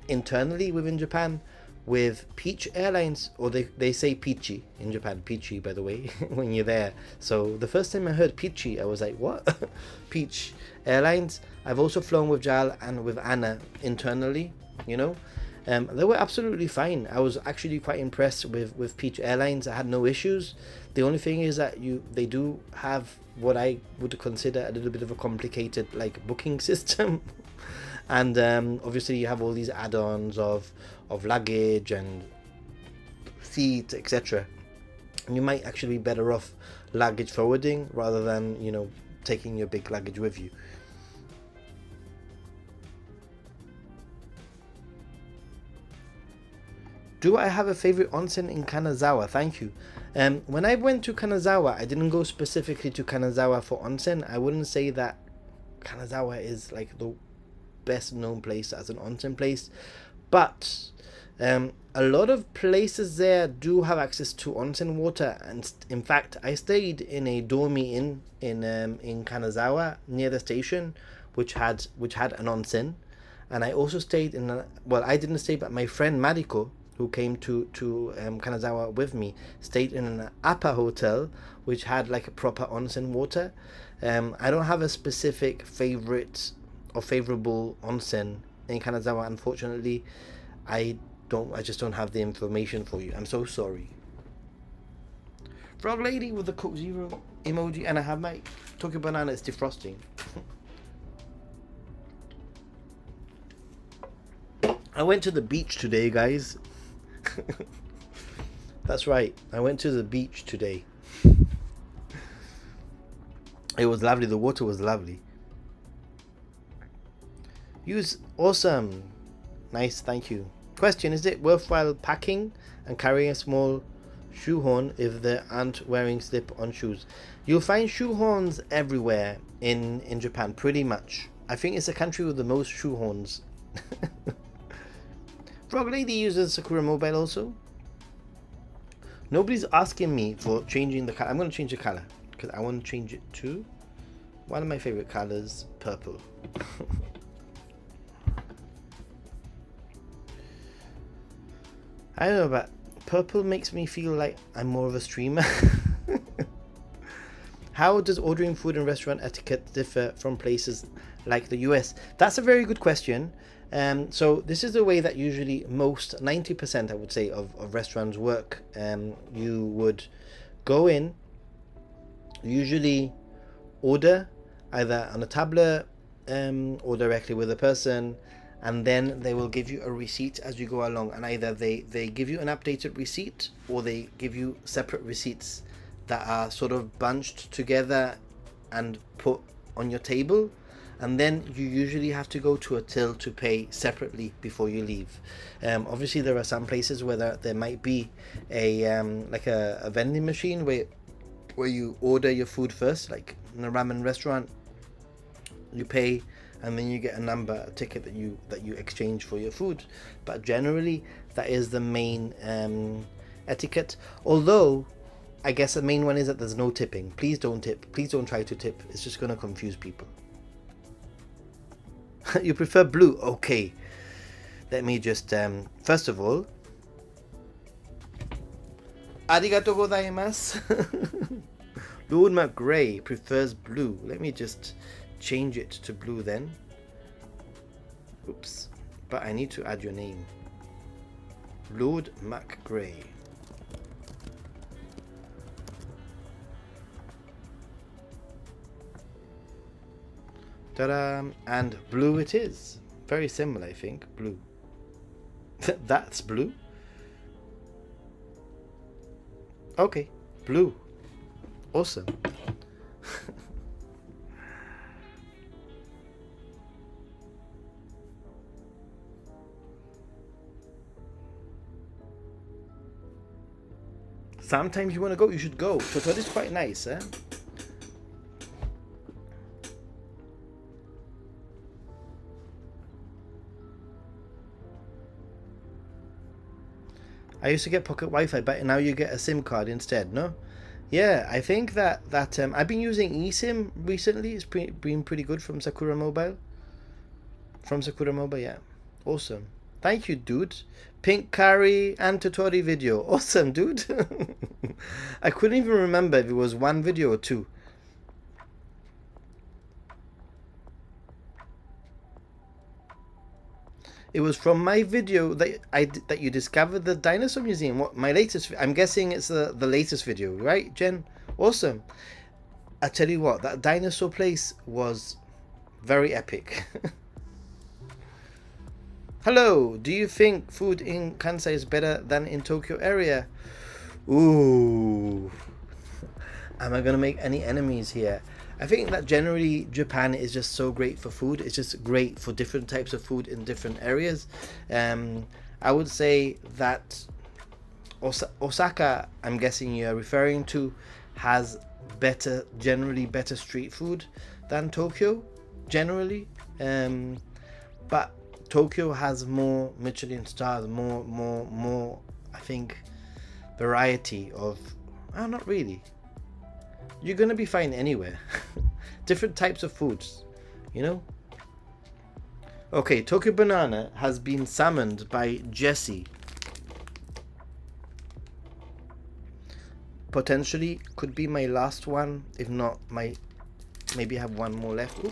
Speaker 1: internally within Japan with Peach Airlines, or they say Peachy in Japan. Peachy, by the way, when you're there. So the first time I heard Peachy, I was like, what? Peach Airlines. I've also flown with JAL and with Anna internally, they were absolutely fine. I was actually quite impressed with Peach Airlines. I had no issues. The only thing is that they do have what I would consider a little bit of a complicated booking system. And obviously you have all these add-ons of luggage and seats, etc. You might actually be better off luggage forwarding rather than taking your big luggage with you. Do I have a favorite onsen in Kanazawa? Thank you. When I went to Kanazawa, I didn't go specifically to Kanazawa for onsen. I wouldn't say that Kanazawa is the best known place as an onsen place, but a lot of places there do have access to onsen water. And in fact, I stayed in a dormy inn in Kanazawa near the station, which had an onsen. And I also stayed I didn't stay, but my friend Mariko, who came to Kanazawa with me stayed in an Appa hotel, which had like a proper onsen water. I don't have a specific favorite or favorable onsen in Kanazawa, unfortunately. I just don't have the information for you. I'm so sorry. Frog lady with the Coke Zero emoji, and I have my Tokyo banana. It's defrosting. I went to the beach today, guys. That's right. I went to the beach today. It was lovely. The water was lovely. Use awesome. Nice, thank you. Question: is it worthwhile packing and carrying a small shoehorn if they aren't wearing slip-on shoes? You'll find shoehorns everywhere in Japan, pretty much. I think it's a country with the most shoehorns. Frog Lady uses Sakura Mobile also. Nobody's asking me for changing the color. I'm going to change the color because I want to change it to one of my favorite colors, purple. I don't know, but purple makes me feel like I'm more of a streamer. How does ordering food in restaurant etiquette differ from places like the US? That's a very good question. So this is the way that usually most, 90% I would say, of restaurants work. You would go in, usually order either on a tablet or directly with a person, and then they will give you a receipt as you go along, and either they give you an updated receipt or they give you separate receipts that are sort of bunched together and put on your table, and then you usually have to go to a till to pay separately before you leave. Obviously there are some places where there might be a like a vending machine where you order your food first, like in a ramen restaurant. You pay and then you get a ticket that you exchange for your food. But generally that is the main etiquette, although I guess the main one is that there's no tipping. Please don't tip. Please don't try to tip. It's just going to confuse people. You prefer blue? Okay, let me just first of all, arigatou gozaimasu. Lord McGray prefers blue. Let me just change it to blue then. Oops, but I need to add your name. Lord McGray. Ta-da! And blue it is. Very similar, I think. Blue. That's blue? Okay, blue. Awesome. Sometimes you want to go, you should go. Tottori is quite nice, eh? I used to get pocket Wi-Fi, but now you get a SIM card instead, no? Yeah, I think that I've been using eSIM recently. It's been pretty good from Sakura Mobile. From Sakura Mobile, yeah. Awesome. Thank you, dude. Pink curry and Tottori video. Awesome, dude. I couldn't even remember if it was one video or two. It was from my video that you discovered the dinosaur museum. What my latest? I'm guessing it's the latest video, right, Jen? Awesome. I tell you what, that dinosaur place was very epic. Hello. Do you think food in Kansai is better than in Tokyo area? Ooh. Am I gonna make any enemies here? I think that generally Japan is just so great for food. It's just great for different types of food in different areas. I would say that Osaka, I'm guessing you're referring to, has generally better street food than Tokyo, generally. But Tokyo has more Michelin stars, more, I think, variety of, oh, not really. You're gonna be fine anywhere. Different types of foods, you know. Okay, Tokyo Banana has been summoned by Jesse. potentially could be my last one. If not, maybe I have one more left. Ooh,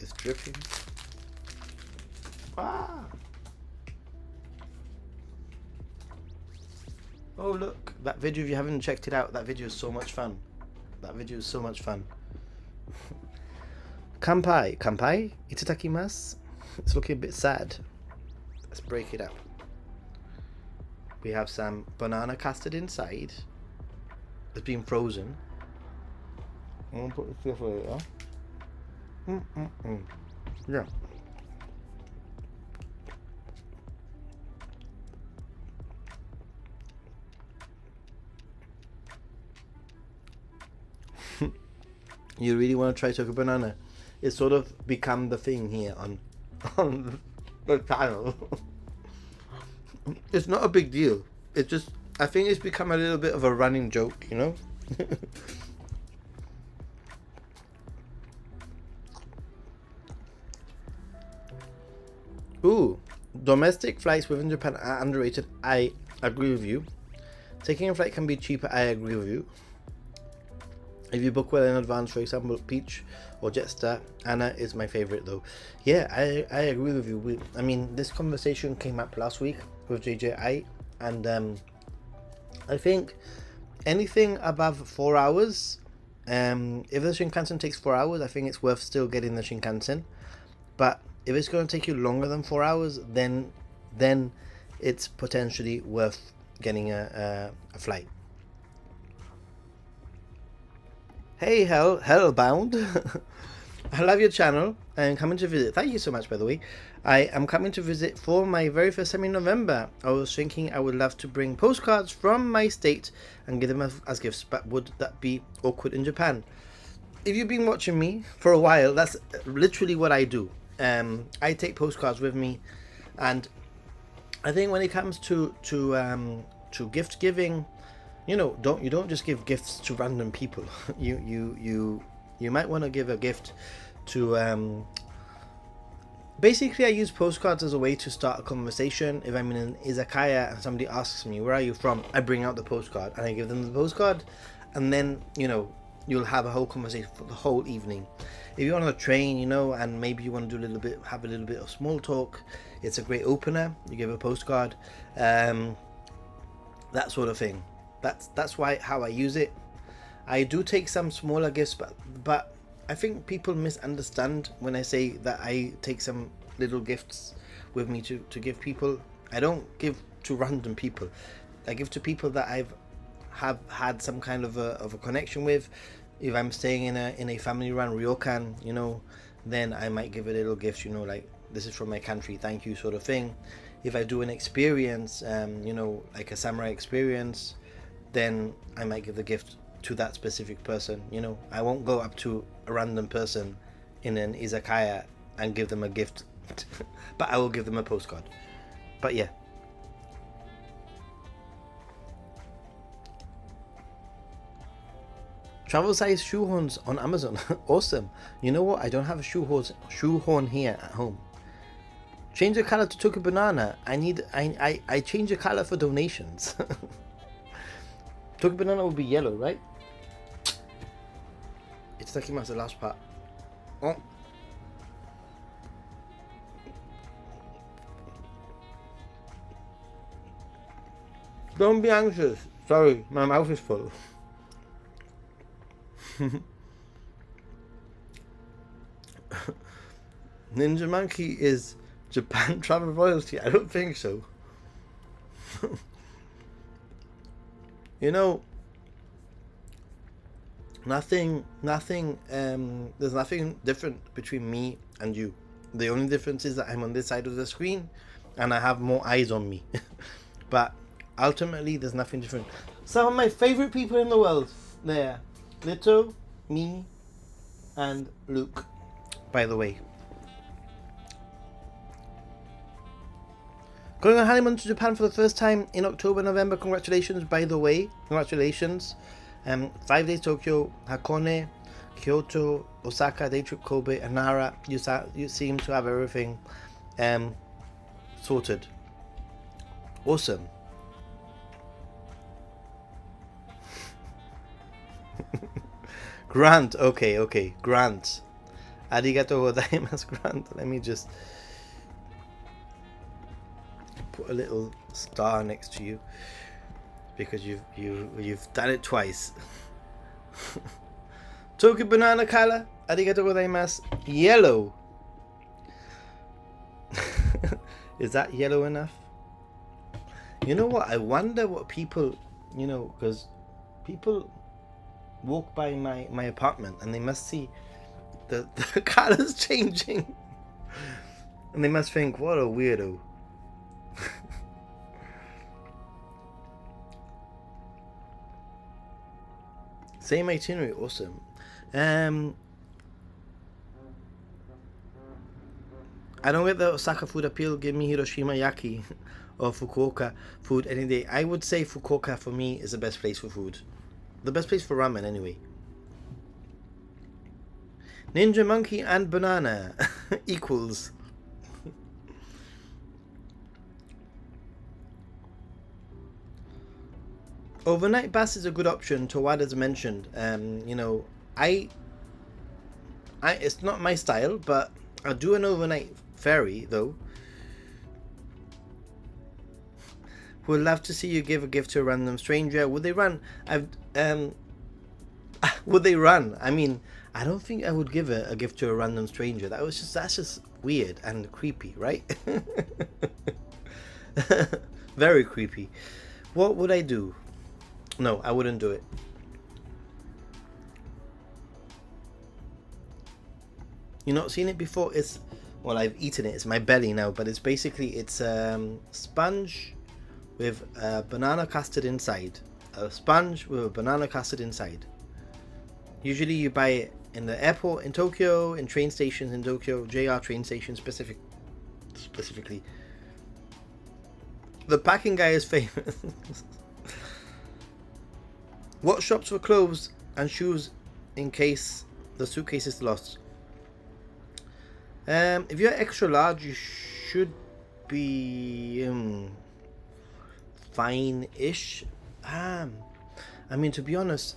Speaker 1: it's dripping. Ah. Oh look, that video, if you haven't checked it out, that video is so much fun. That video is so much fun. Kanpai, kanpai, itadakimasu. It's looking a bit sad. Let's break it up. We have some banana custard inside. It's been frozen. I'm gonna put this here for later. Yeah. You really want to try Tokyo Banana? It's sort of become the thing here on the channel. It's not a big deal. It's just, I think it's become a little bit of a running joke, you know? Ooh, domestic flights within Japan are underrated. I agree with you. Taking a flight can be cheaper. I agree with you. If you book well in advance, for example, Peach or Jetstar. Anna is my favorite though. Yeah, I agree with you. I mean, this conversation came up last week with JJI, and I think anything above 4 hours, if the Shinkansen takes 4 hours, I think it's worth still getting the Shinkansen. But if it's going to take you longer than 4 hours, then it's potentially worth getting a flight. Hey, Hellbound. I love your channel. I am coming to visit. Thank you so much, by the way. I am coming to visit for my very first time in November. I was thinking I would love to bring postcards from my state and give them as gifts, but would that be awkward in Japan? If you've been watching me for a while, that's literally what I do. I take postcards with me, and I think when it comes to gift giving, you know, you don't just give gifts to random people. you might want to give a gift to basically, I use postcards as a way to start a conversation. If I'm in an izakaya and somebody asks me, where are you from, I bring out the postcard and I give them the postcard, and then, you know, you'll have a whole conversation for the whole evening. If you're on a train, you know, and maybe you want to do have a little bit of small talk, it's a great opener. You give a postcard, that sort of thing. That's how I use it. I do take some smaller gifts, but I think people misunderstand when I say that I take some little gifts with me to give people. I don't give to random people. I give to people that have had some kind of a connection with. If I'm staying in a family-run ryokan, you know, then I might give a little gift, you know, like, this is from my country, thank you, sort of thing. If I do an experience, you know, like a samurai experience, then I might give the gift to that specific person. You know, I won't go up to a random person in an izakaya and give them a gift, but I will give them a postcard. But yeah. Travel size shoehorns on Amazon. Awesome. You know what? I don't have a shoehorn here at home. Change the color to Tokyo Banana. I change the color for donations. Tokyo Banana will be yellow, right? It's Itakimasu, the last part. Oh. Don't be anxious. Sorry, my mouth is full. Ninja Monkey is Japantravel royalty? I don't think so. You know, nothing, there's nothing different between me and you. The only difference is that I'm on this side of the screen and I have more eyes on me. But ultimately, there's nothing different. Some of my favorite people in the world there. Lito, me, and Luke, by the way. Going on honeymoon to Japan for the first time in October, November. Congratulations, by the way. Congratulations. 5 days Tokyo, Hakone, Kyoto, Osaka, day trip Kobe, and Nara. You seem to have everything sorted. Awesome. Grant. Okay, okay. Grant. Arigato gozaimasu, Grant. Let me just put a little star next to you because you've done it twice. Toki banana color. Arigato gozaimasu. Yellow. Is that yellow enough? You know what? I wonder what people, because people walk by my apartment and they must see the colors changing. And they must think, what a weirdo. Same itinerary, awesome. I don't get the Osaka food appeal. Give me Hiroshima yaki or Fukuoka food any day. I would say Fukuoka for me is the best place for food. The best place for ramen anyway. Ninja monkey and banana equals. Overnight bus is a good option. Towada's mentioned. I it's not my style, but I'll do an overnight ferry though. Would love to see you give a gift to a random stranger. Would they run? Would they run? I mean, I don't think I would give a gift to a random stranger. That's just weird and creepy, right? Very creepy. What would I do? No, I wouldn't do it. You not seen it before? Well, I've eaten it. It's my belly now, but it's sponge with banana custard inside. A sponge with a banana custard inside. Usually you buy it in the airport in Tokyo, in train stations in Tokyo, JR train stations specifically. The packing guy is famous. What shops for clothes and shoes in case the suitcase is lost? If you're extra large, you should be fine-ish. I mean, to be honest,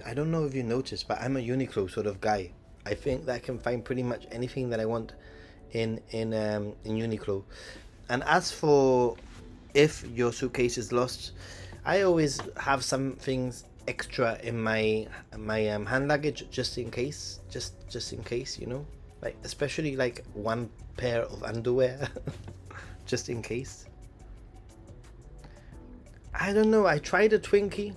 Speaker 1: I don't know if you noticed, but I'm a Uniqlo sort of guy. I think that I can find pretty much anything that I want in Uniqlo. And as for if your suitcase is lost, I always have some things extra in my hand luggage just in case, just in case, like especially like one pair of underwear just in case. I don't know, I tried a Twinkie.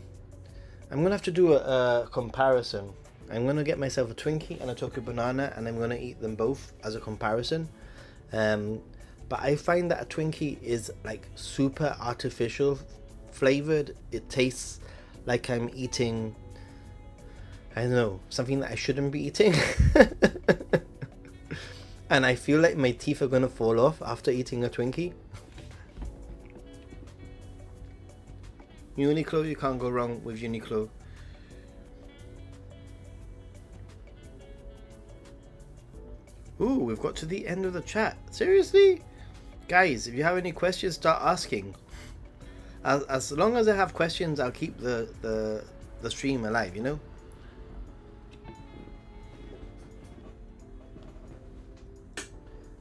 Speaker 1: I'm gonna have to do a comparison. I'm gonna get myself a Twinkie and a Tokyo banana and I'm gonna eat them both as a comparison. But I find that a Twinkie is like super artificial flavored. It tastes like I'm eating, I don't know, something that I shouldn't be eating. And I feel like my teeth are gonna fall off after eating a Twinkie. Uniqlo, you can't go wrong with Uniqlo. Ooh, we've got to the end of the chat. Seriously? Guys, if you have any questions, start asking. As long as I have questions, I'll keep the stream alive,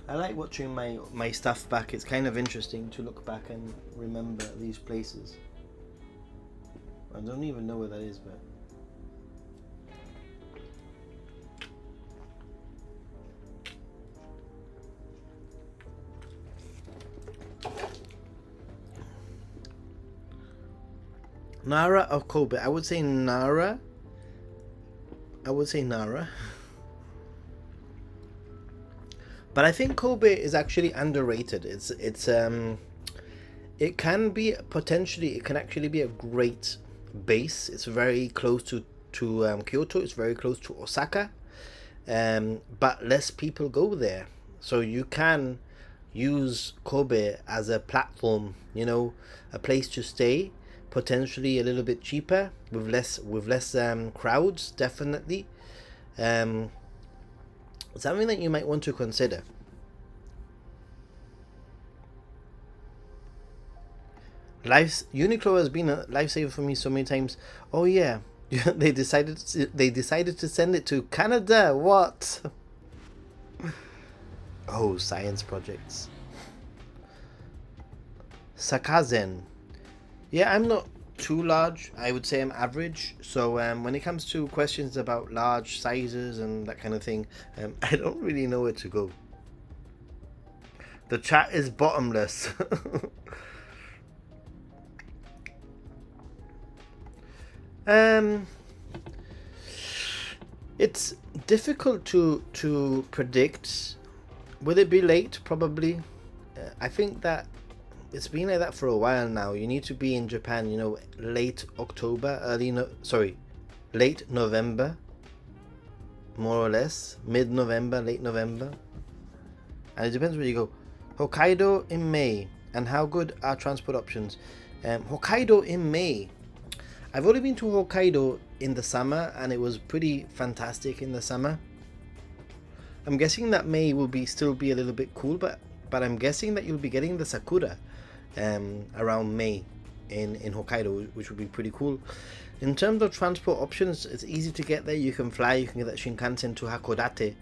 Speaker 1: I like watching my stuff back. It's kind of interesting to look back and remember these places. I don't even know where that is, but Nara or Kobe? I would say Nara. But I think Kobe is actually underrated. It can be potentially. It can actually be a great base. It's very close to Kyoto. It's very close to Osaka. But less people go there, so you can use Kobe as a platform. A place to stay. Potentially a little bit cheaper with less crowds, definitely. Something that you might want to consider. Uniqlo has been a lifesaver for me so many times. Oh yeah, They decided to send it to Canada. What? Oh, science projects. Sakazen. Yeah, I'm not too large. I would say I'm average. So when it comes to questions about large sizes and that kind of thing, I don't really know where to go. The chat is bottomless. um, it's difficult to predict. Will it be late? Probably. I think that it's been like that for a while now. You need to be in Japan, late October, late November, more or less, mid-November, late November. And it depends where you go. Hokkaido in May, and how good are transport options? Hokkaido in May. I've only been to Hokkaido in the summer, and it was pretty fantastic in the summer. I'm guessing that May will still be a little bit cool, but I'm guessing that you'll be getting the sakura around May in Hokkaido, which would be pretty cool. In terms of transport options, it's easy to get there. You can fly, you can get that Shinkansen to Hakodate,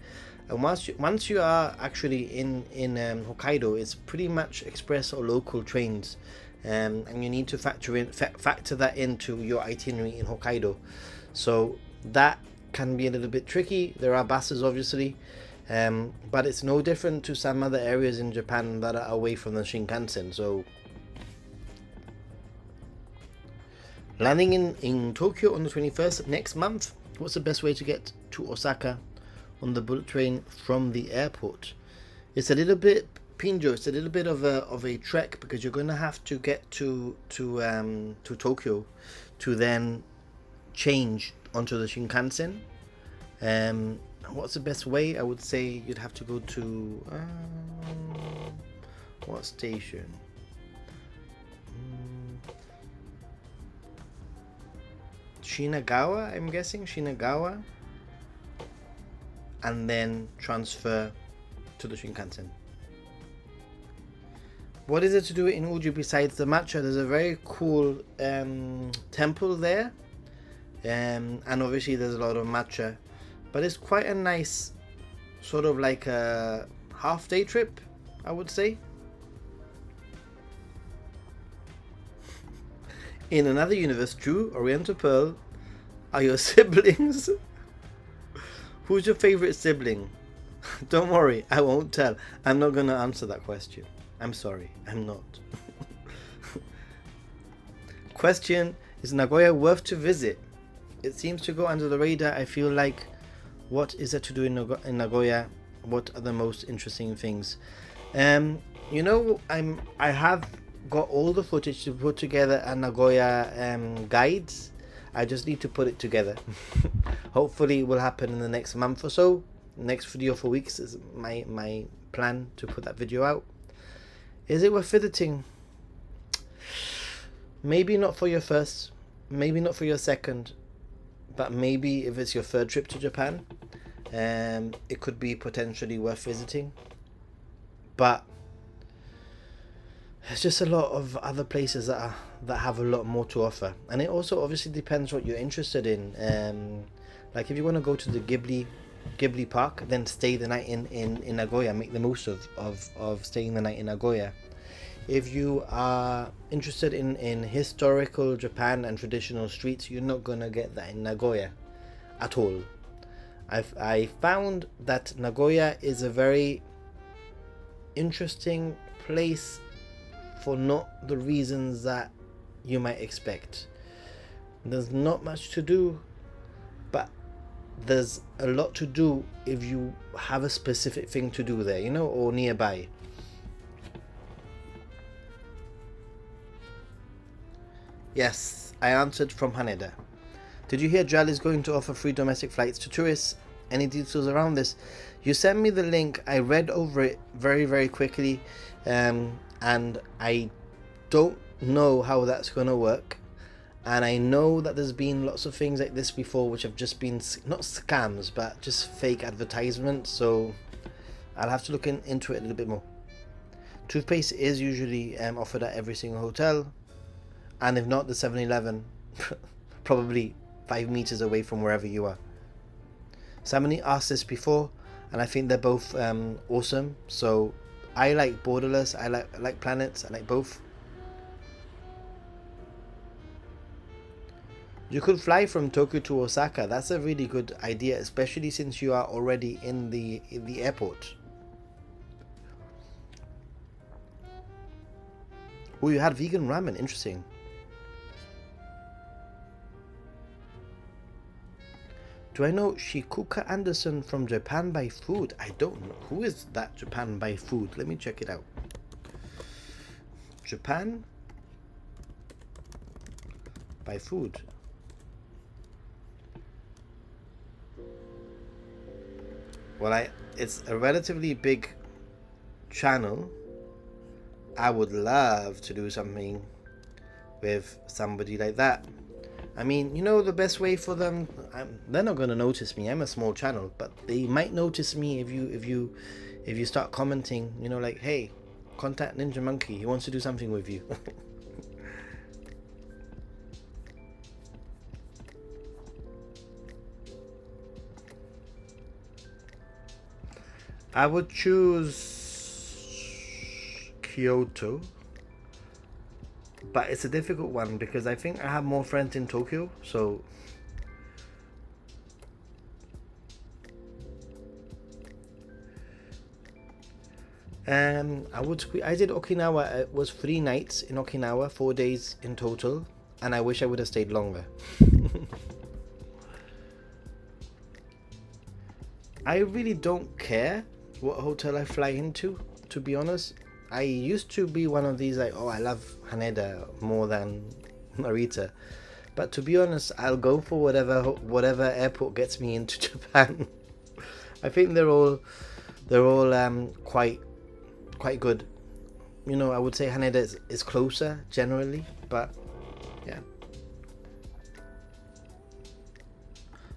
Speaker 1: and once you are actually in Hokkaido, it's pretty much express or local trains, and you need to factor that into your itinerary in Hokkaido. So that can be a little bit tricky. There are buses, obviously. But it's no different to some other areas in Japan that are away from the Shinkansen. So landing in Tokyo on the 21st next month. What's the best way to get to Osaka on the bullet train from the airport? It's a little bit Pinjo. It's a little bit of a trek, because you're going to have to get to Tokyo to then change onto the Shinkansen. What's the best way? I would say you'd have to go to what station? Shinagawa, I'm guessing. Shinagawa, and then transfer to the Shinkansen. What is there to do in Uji besides the matcha? There's a very cool temple there, and obviously there's a lot of matcha. But it's quite a nice, sort of like a half-day trip, I would say. In another universe, Drew, Oriental Pearl, are your siblings? Who's your favorite sibling? Don't worry, I won't tell. I'm not going to answer that question. I'm sorry, I'm not. Question, is Nagoya worth to visit? It seems to go under the radar. I feel like, what is there to do in Nagoya? What are the most interesting things? I have got all the footage to put together a Nagoya guides. I just need to put it together. Hopefully it will happen in the next month or so. Next 3 or 4 weeks is my plan to put that video out. Is it worth visiting? Maybe not for your first, maybe not for your second, but maybe if it's your third trip to Japan, it could be potentially worth visiting. But there's just a lot of other places that have a lot more to offer, and it also obviously depends what you're interested in. Like if you want to go to the Ghibli Park, then stay the night in Nagoya. Make the most of staying the night in Nagoya. If you are interested in historical Japan and traditional streets, you're not gonna get that in Nagoya at all. I found that Nagoya is a very interesting place for not the reasons that you might expect. There's not much to do, but there's a lot to do if you have a specific thing to do there, or nearby. Yes, I answered from Haneda. Did you hear JAL is going to offer free domestic flights to tourists? Any details around this? You sent me the link. I read over it very, very quickly, and I don't know how that's going to work. And I know that there's been lots of things like this before which have just been, not scams, but just fake advertisements. So I'll have to look into it a little bit more. Toothpaste is usually offered at every single hotel. And if not, the 7-Eleven probably 5 meters away from wherever you are. Somebody asked this before, and I think they're both awesome. So I like borderless. I like planets. I like both. You could fly from Tokyo to Osaka. That's a really good idea, especially since you are already in the airport. Oh, you had vegan ramen. Interesting. Do I know Shikuka Anderson from Japan by Food? I don't know. Who is that Japan by Food? Let me check it out. Japan by Food. Well, it's a relatively big channel. I would love to do something with somebody like that. I mean, you know, the best way for them, they're not going to notice me. I'm a small channel, but they might notice me if you start commenting, you know, like, hey, contact Ninja Monkey, he wants to do something with you. I would choose Kyoto, but it's a difficult one because I think I have more friends in Tokyo, so I did Okinawa. It was 3 nights in Okinawa, 4 days in total, and I wish I would have stayed longer. I really don't care what hotel I fly into, to be honest. I used to be one of these like, oh, I love Haneda more than Narita, but to be honest, I'll go for whatever airport gets me into Japan. I think they're all quite good. You know, I would say Haneda is closer generally, but yeah.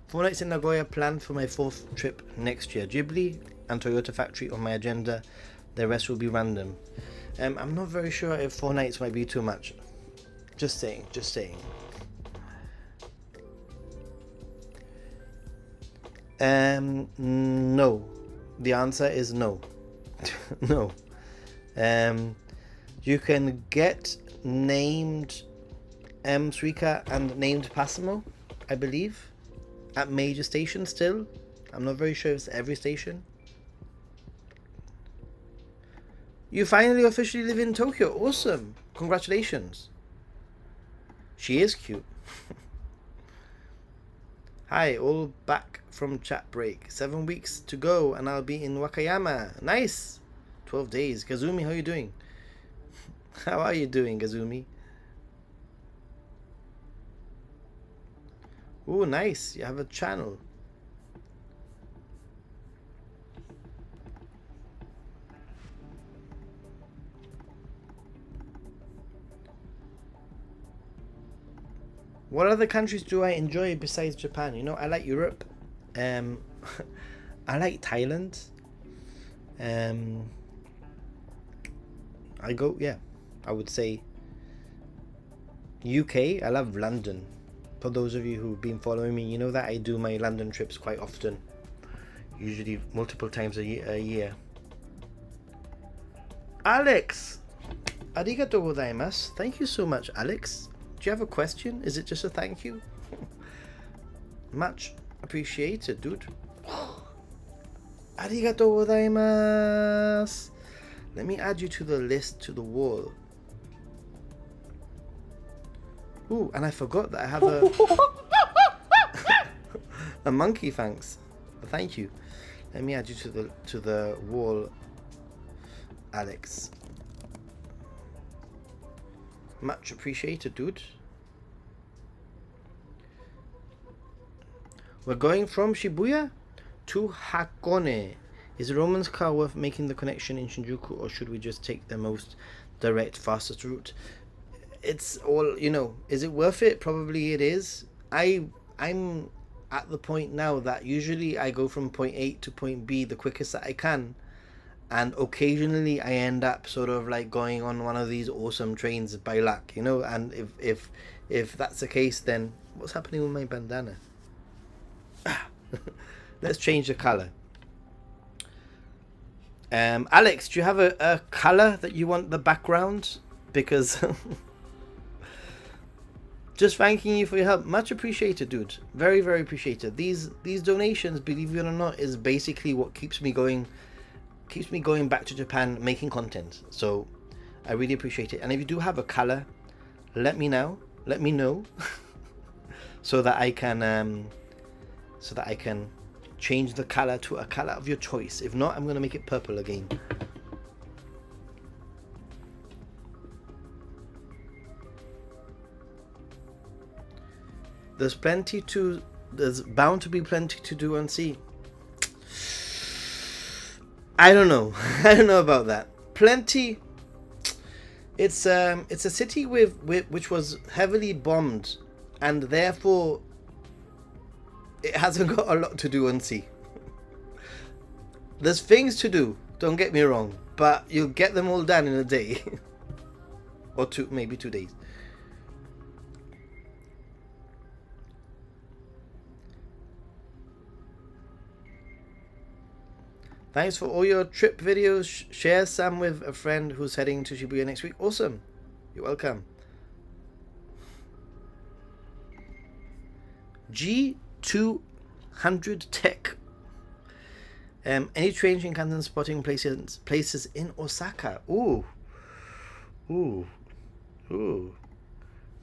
Speaker 1: 4 nights in Nagoya planned for my 4th trip next year. Ghibli and Toyota Factory on my agenda. The rest will be random. I'm not very sure if 4 nights might be too much. Just saying. No. The answer is no. No. You can get named Suica and named Passimo, I believe, at major stations still. I'm not very sure if it's every station. You finally officially live in Tokyo. Awesome. Congratulations. She is cute. Hi, all back from chat break. 7 weeks to go and I'll be in Wakayama. Nice. 12 days. Gazumi, how are you doing? How are you doing, Gazumi? Oh, nice. You have a channel. What other countries do I enjoy besides Japan? You know, I like Europe. I like Thailand. I would say UK. I love London. For those of you who've been following me, you know that I do my London trips quite often. Usually multiple times a year. Alex! Arigatou gozaimasu. Thank you so much, Alex. Do you have a question? Is it just a thank you? Much appreciated, dude. Arigatou gozaimasu. Let me add you to the list, to the wall. Ooh, and I forgot that I have a monkey. Thanks. Thank you. Let me add you to the wall, Alex. Much appreciated, dude. We're going from Shibuya to Hakone. Is the Roman's car worth making the connection in Shinjuku, or should we just take the most direct, fastest route? It's all, you know, is it worth it? Probably it is. I'm at the point now that usually I go from point A to point B the quickest that I can, and occasionally I end up sort of like going on one of these awesome trains by luck, you know. And if that's the case, then What's happening with my bandana? Let's change the color. Alex, do you have a color that you want the background? Because just thanking you for your help. Much appreciated, dude. Very, very appreciated. These donations, believe it or not, is basically what keeps me going back to Japan making content. So I really appreciate it. And if you do have a color, let me know. so that I can change the color to a color of your choice. If not, I'm going to make it purple again. There's bound to be plenty to do and see. I don't know. I don't know about that. Plenty. It's a city which was heavily bombed, and therefore it hasn't got a lot to do and see. There's things to do, don't get me wrong, but you'll get them all done in a day. Or maybe 2 days. Thanks for all your trip videos. Share some with a friend who's heading to Shibuya next week. Awesome. You're welcome. G200 Tech. Any train Shinkansen spotting places in Osaka? Ooh.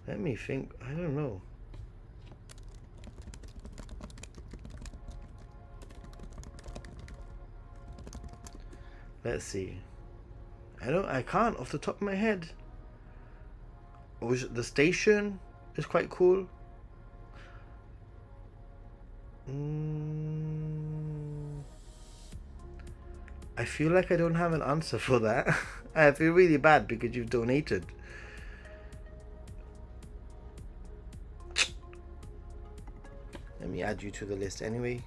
Speaker 1: Let me think. I don't know. Let's see. I can't off the top of my head. The station is quite cool. I feel like I don't have an answer for that. I feel really bad because you've donated. Let me add you to the list anyway.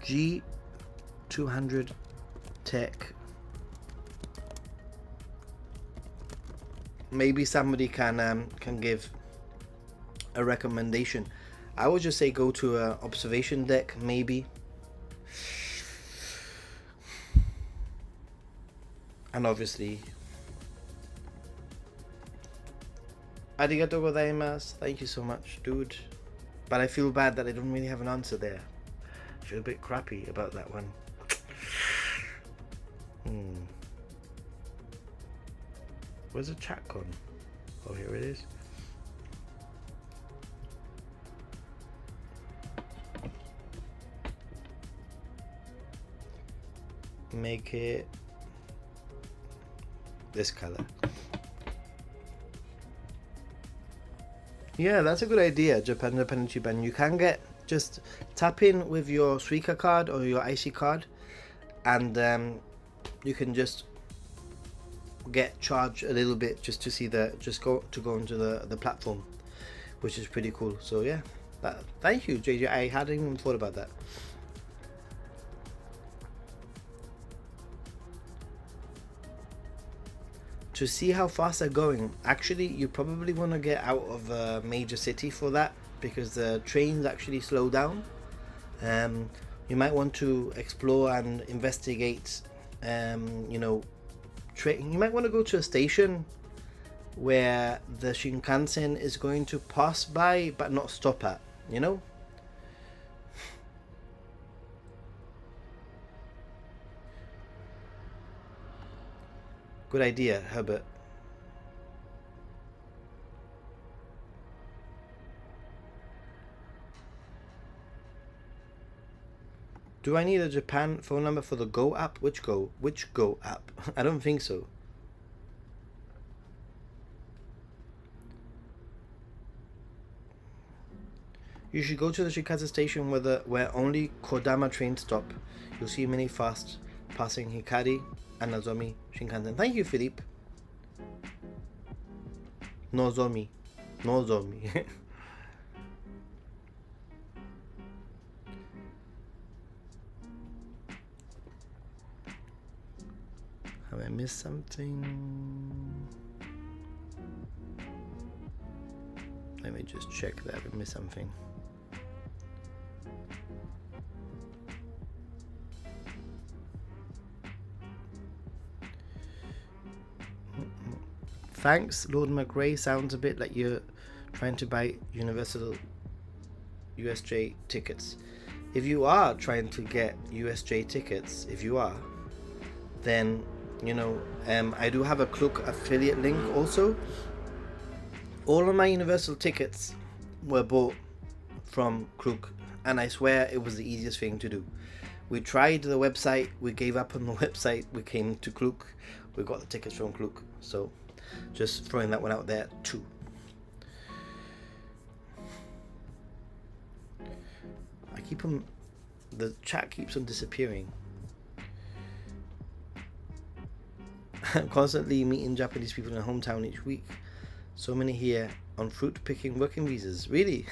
Speaker 1: G200 Tech. Maybe somebody can give a recommendation. I would just say go to a observation deck, maybe. And obviously, arigatou gozaimasu. Thank you so much, dude. But I feel bad that I don't really have an answer there. I feel a bit crappy about that one. Where's the chat gone? Oh, here it is. Make it this color. Yeah, that's a good idea, Japan. You can just tap in with your Suica card or your IC card, and you can just get charged a little bit just to see go into the platform, which is pretty cool. So yeah, thank you, JJ. I hadn't even thought about that. To see how fast they're going, actually you probably want to get out of a major city for that, because the trains actually slow down. You might want to explore and investigate. You might want to go to a station where the Shinkansen is going to pass by but not stop at, Good idea, Herbert. Do I need a Japan phone number for the Go app? Which Go app? I don't think so. You should go to the Shikatsu station where only Kodama trains stop. You'll see many fast passing Hikari and Nozomi Shinkansen. Thank you, Philippe. Nozomi. Have I missed something? Let me just check that I missed something. Thanks, Lord McRae. Sounds a bit like you're trying to buy Universal USJ tickets. If you are trying to get USJ tickets, then I do have a Klook affiliate link also. All of my Universal tickets were bought from Klook, and I swear it was the easiest thing to do. We tried the website, we gave up on the website, we came to Klook, we got the tickets from Klook. So just throwing that one out there too. The chat keeps on disappearing. I'm constantly meeting Japanese people in my hometown each week. So many here on fruit picking working visas. Really?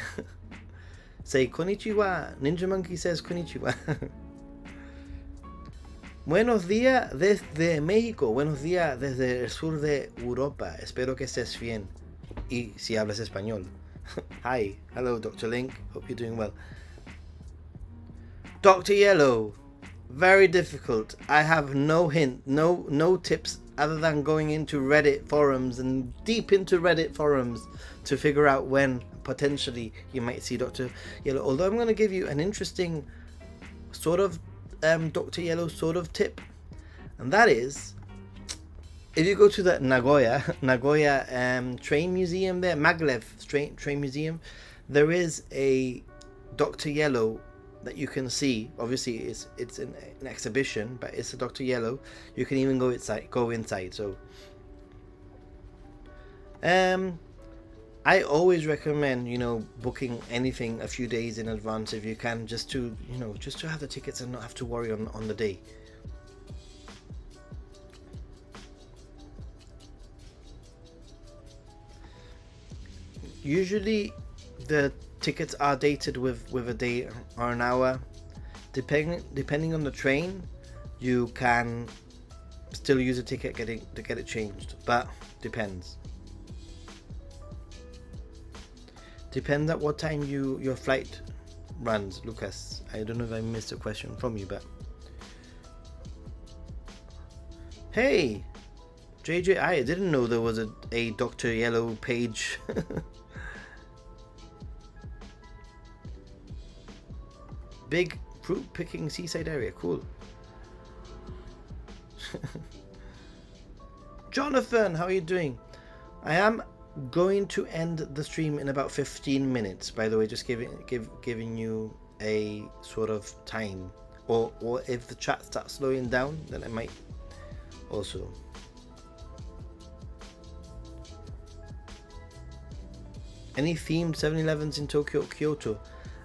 Speaker 1: Say konnichiwa. Ninja Monkey says konnichiwa. Buenos días desde México. Buenos días desde el sur de Europa. Espero que estés bien. Y si hablas español. Hi. Hello, Dr. Link. Hope you're doing well. Dr. Yellow. Very difficult. I have no hint, no tips other than going into Reddit forums and deep into Reddit forums to figure out when potentially you might see Dr. Yellow. Although I'm going to give you an interesting sort of Dr. Yellow sort of tip, and that is if you go to the Nagoya train museum there, Maglev train museum, there is a Dr. Yellow that you can see. Obviously it's an exhibition, but it's a Dr. Yellow. You can even go inside. So I always recommend booking anything a few days in advance if you can, just to have the tickets and not have to worry on the day. Usually the tickets are dated with a day or an hour. Depending on the train, you can still use a ticket to get it changed, but depends at what time your flight runs. Lucas, I don't know if I missed a question from you, but hey JJ, I didn't know there was a Dr. Yellow page. Big fruit picking seaside area, cool. Jonathan, how are you doing? I am going to end the stream in about 15 minutes, by the way, just giving you a sort of time, or if the chat starts slowing down, then I might also. Any themed 7-Elevens in Tokyo or Kyoto?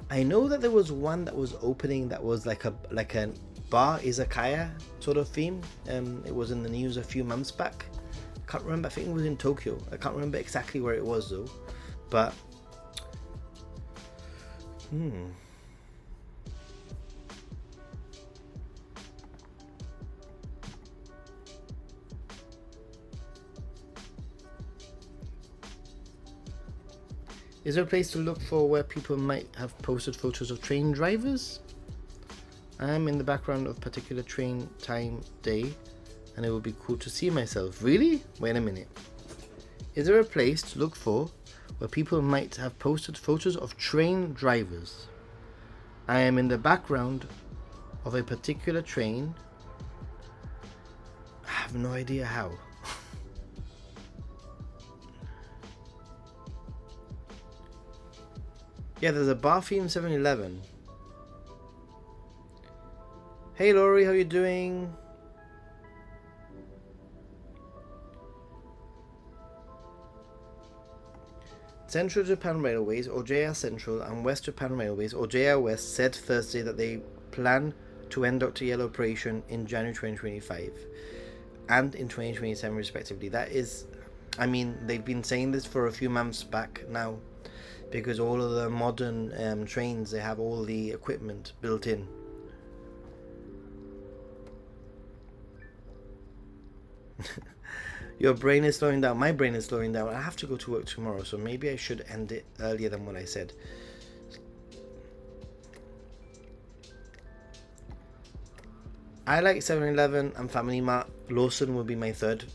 Speaker 1: I know that there was one that was opening that was like a bar izakaya sort of theme. It was in the news a few months back. Can't remember. I think it was in Tokyo. I can't remember exactly where it was though. But is there a place to look for where people might have posted photos of train drivers? I am in the background of particular train time day, and it would be cool to see myself. Really? Wait a minute. Is there a place to look for where people might have posted photos of train drivers? I am in the background of a particular train. I have no idea how. Yeah, there's a bar theme 7-Eleven. Hey Laurie, how you doing? Central Japan Railways, or JR Central, and West Japan Railways, or JR West, said Thursday that they plan to end Dr. Yellow operation in January 2025 and in 2027 respectively. That is, I mean, they've been saying this for a few months back now, because all of the modern trains, they have all the equipment built in. Your brain is slowing down. My brain is slowing down. I have to go to work tomorrow, so maybe I should end it earlier than what I said. I like 7-Eleven and Family Mart. Lawson will be my third.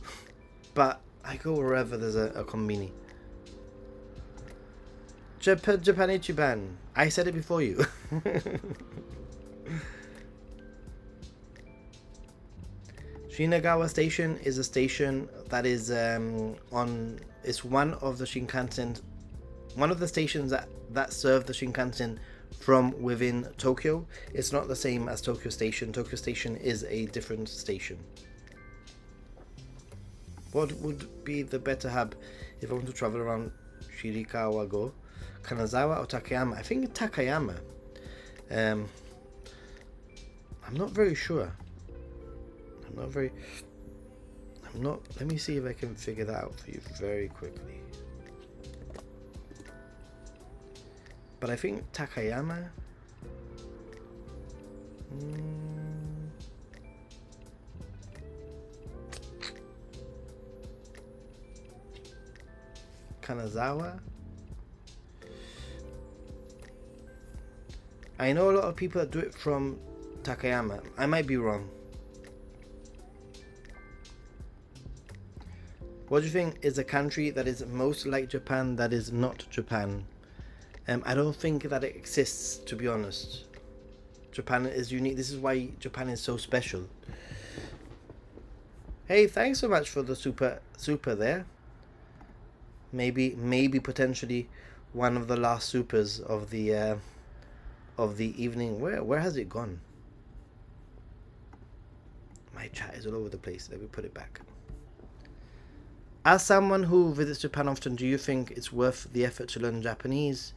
Speaker 1: But I go wherever there's a konbini. Japan. I said it before you. Shinagawa Station is a station that is it's one of the Shinkansen, one of the stations that serve the Shinkansen from within Tokyo. It's not the same as Tokyo Station. Tokyo Station is a different station. What would be the better hub if I want to travel around Shirakawa Go? Kanazawa or Takayama? I think Takayama. I'm not very sure. Let me see if I can figure that out for you very quickly. But I think Takayama. Kanazawa. I know a lot of people that do it from Takayama. I might be wrong. What do you think is a country that is most like Japan that is not Japan? I don't think that it exists, to be honest. Japan is unique. This is why Japan is so special. Hey, thanks so much for the super there. Maybe potentially one of the last supers of the evening. Where has it gone? My chat is all over the place. Let me put it back. As someone who visits Japan often, do you think it's worth the effort to learn Japanese?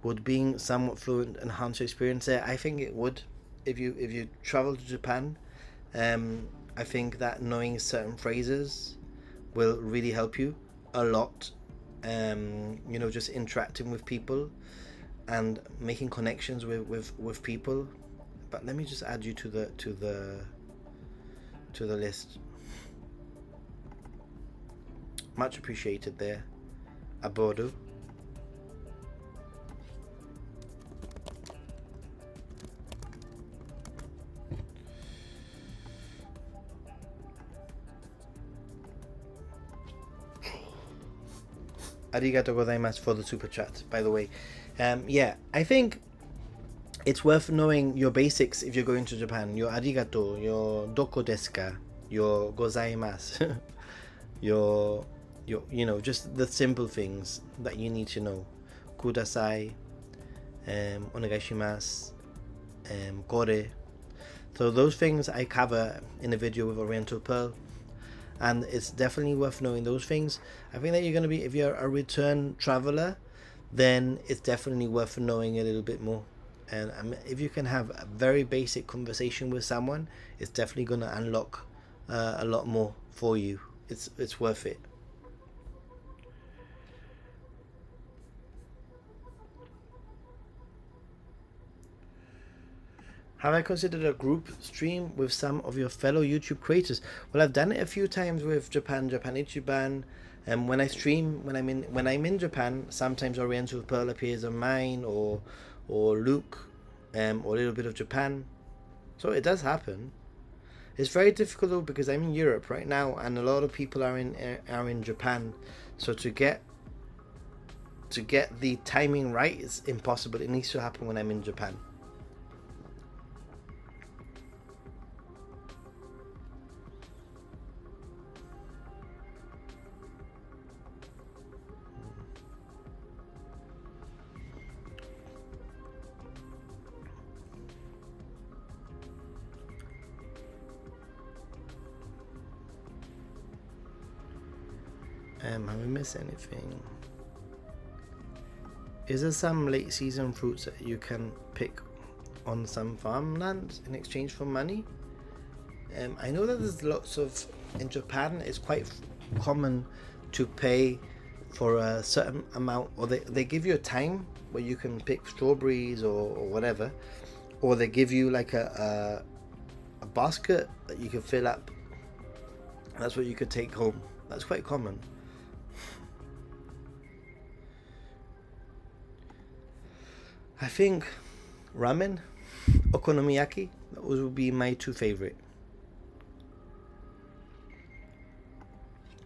Speaker 1: Would being somewhat fluent enhance your experience there? I think it would. If you travel to Japan, I think that knowing certain phrases will really help you a lot. Just interacting with people and making connections with people. But let me just add you to the list. Much appreciated there, Abodo. Arigato gozaimasu for the super chat, by the way. Yeah, I think it's worth knowing your basics if you're going to Japan. Your arigato, your doko desu ka, your gozaimasu, your just the simple things that you need to know. Kudasai, onegaishimasu, kore. So those things I cover in a video with Oriental Pearl, and it's definitely worth knowing those things. I think that you're going to be, if you're a return traveler, then it's definitely worth knowing a little bit more. And if you can have a very basic conversation with someone, it's definitely going to unlock a lot more for you. It's worth it. Have I considered a group stream with some of your fellow YouTube creators? Well, I've done it a few times with Japan Ichiban, and when I stream, when I'm in Japan, sometimes Oriental Pearl appears on mine, or Luke, or a little bit of Japan. So it does happen. It's very difficult though, because I'm in Europe right now, and a lot of people are in Japan. So to get the timing right is impossible. It needs to happen when I'm in Japan. Have we missed anything? Is there some late season fruits that you can pick on some farmlands in exchange for money? I know that there's lots of, in Japan it's quite common to pay for a certain amount, or they give you a time where you can pick strawberries or whatever, or they give you like a basket that you can fill up That's what you could take home. That's quite common. I think ramen, okonomiyaki, those would be my two favorite.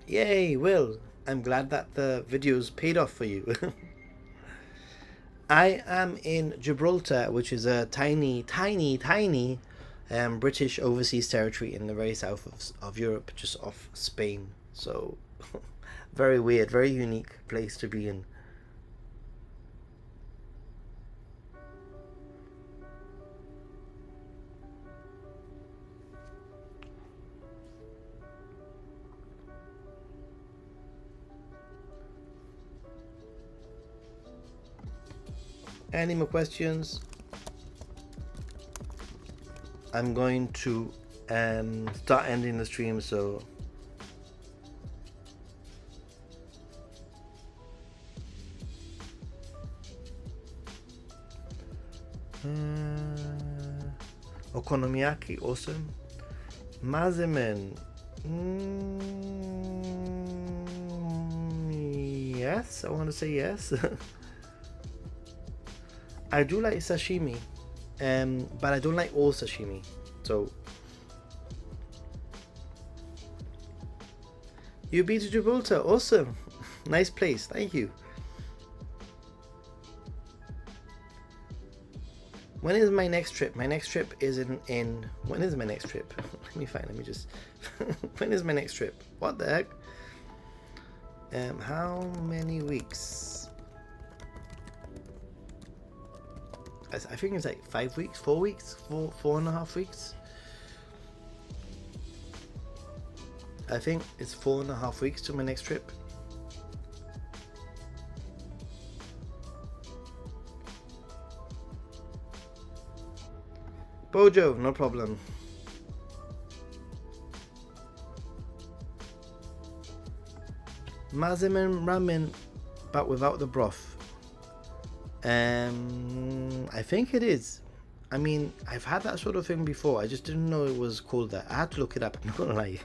Speaker 1: Yay, Will. I'm glad that the videos paid off for you. I am in Gibraltar, which is a tiny, tiny, tiny British overseas territory in the very south of Europe, just off Spain. So, very weird, very unique place to be in. Any more questions? I'm going to start ending the stream, so okonomiyaki, awesome. Mazemen, yes, I want to say yes. I do like sashimi, but I don't like all sashimi. So, you've been to Gibraltar, awesome, nice place, thank you. When is my next trip? My next trip is in when is my next trip? Let me just when is my next trip? What the heck? How many weeks? I think it's like 5 weeks, 4 weeks, 4.5 weeks. I think it's 4.5 weeks to my next trip. Bojo, no problem. Mazemen ramen, but without the broth. I think it is. I mean, I've had that sort of thing before. I just didn't know it was called that. I had to look it up. I'm not gonna lie.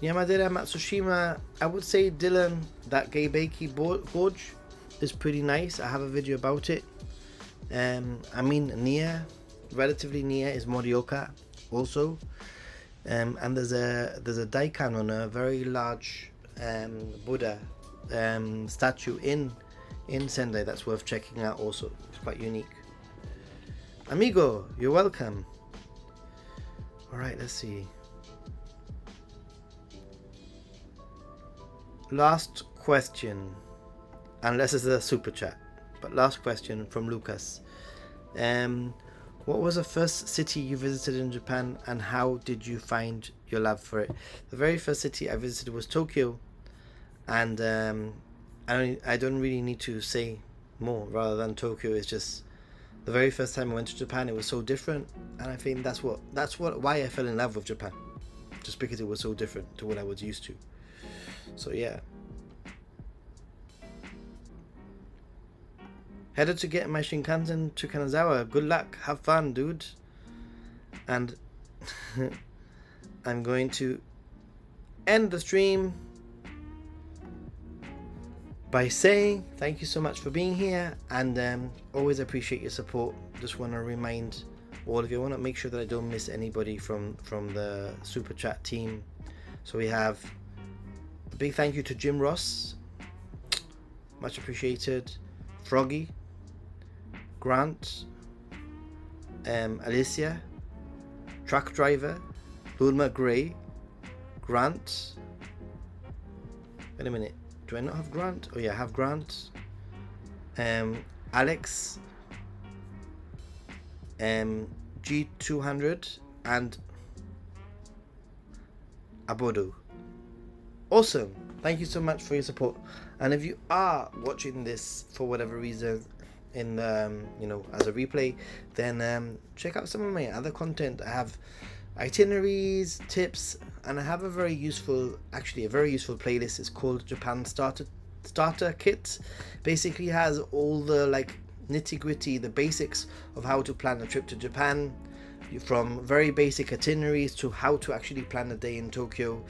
Speaker 1: Yamadera Matsushima, I would say, Dylan, that Geibeki gorge is pretty nice. I have a video about it. I mean, relatively near is Morioka also. And there's a Daikan on a very large Buddha statue in Sendai that's worth checking out also. It's quite unique. Amigo, you're welcome. Alright, let's see. Last question, unless it's a super chat, but last question from Lucas. What was the first city you visited in Japan, and how did you find your love for it? The very first city I visited was Tokyo, and I don't really need to say more rather than Tokyo is just the very first time I went to Japan. It was so different, and I think that's why I fell in love with Japan, just because it was so different to what I was used to. So yeah. Headed to get my Shinkansen to Kanazawa. Good luck. Have fun, dude. And I'm going to end the stream by saying thank you so much for being here, and always appreciate your support. Just want to remind all of you, I want to make sure that I don't miss anybody from the super chat team. So we have a big thank you to Jim Ross, much appreciated. Froggy, Grant, Alicia, Truck Driver, Bulma Gray, Grant. Wait a minute, do I not have Grant? Oh yeah, I have Grant. Alex, G200, and Abodo. Awesome. Thank you so much for your support. And if you are watching this for whatever reason in as a replay, then check out some of my other content. I have itineraries, tips, and I have a very useful playlist. It's called Japan Starter Kit. Basically has all the nitty-gritty, the basics of how to plan a trip to Japan, from very basic itineraries to how to actually plan a day in Tokyo,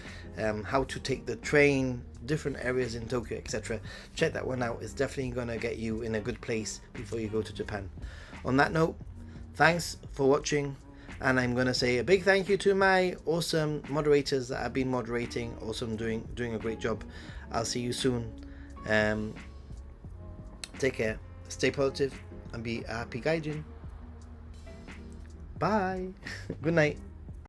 Speaker 1: how to take the train, different areas in Tokyo, etc. Check that one out. It's definitely going to get you in a good place before you go to Japan. On that note, thanks for watching, and I'm going to say a big thank you to my awesome moderators that have been moderating. Awesome, doing a great job. I'll see you soon. Take care, stay positive, and be a happy gaijin. Bye. Good night.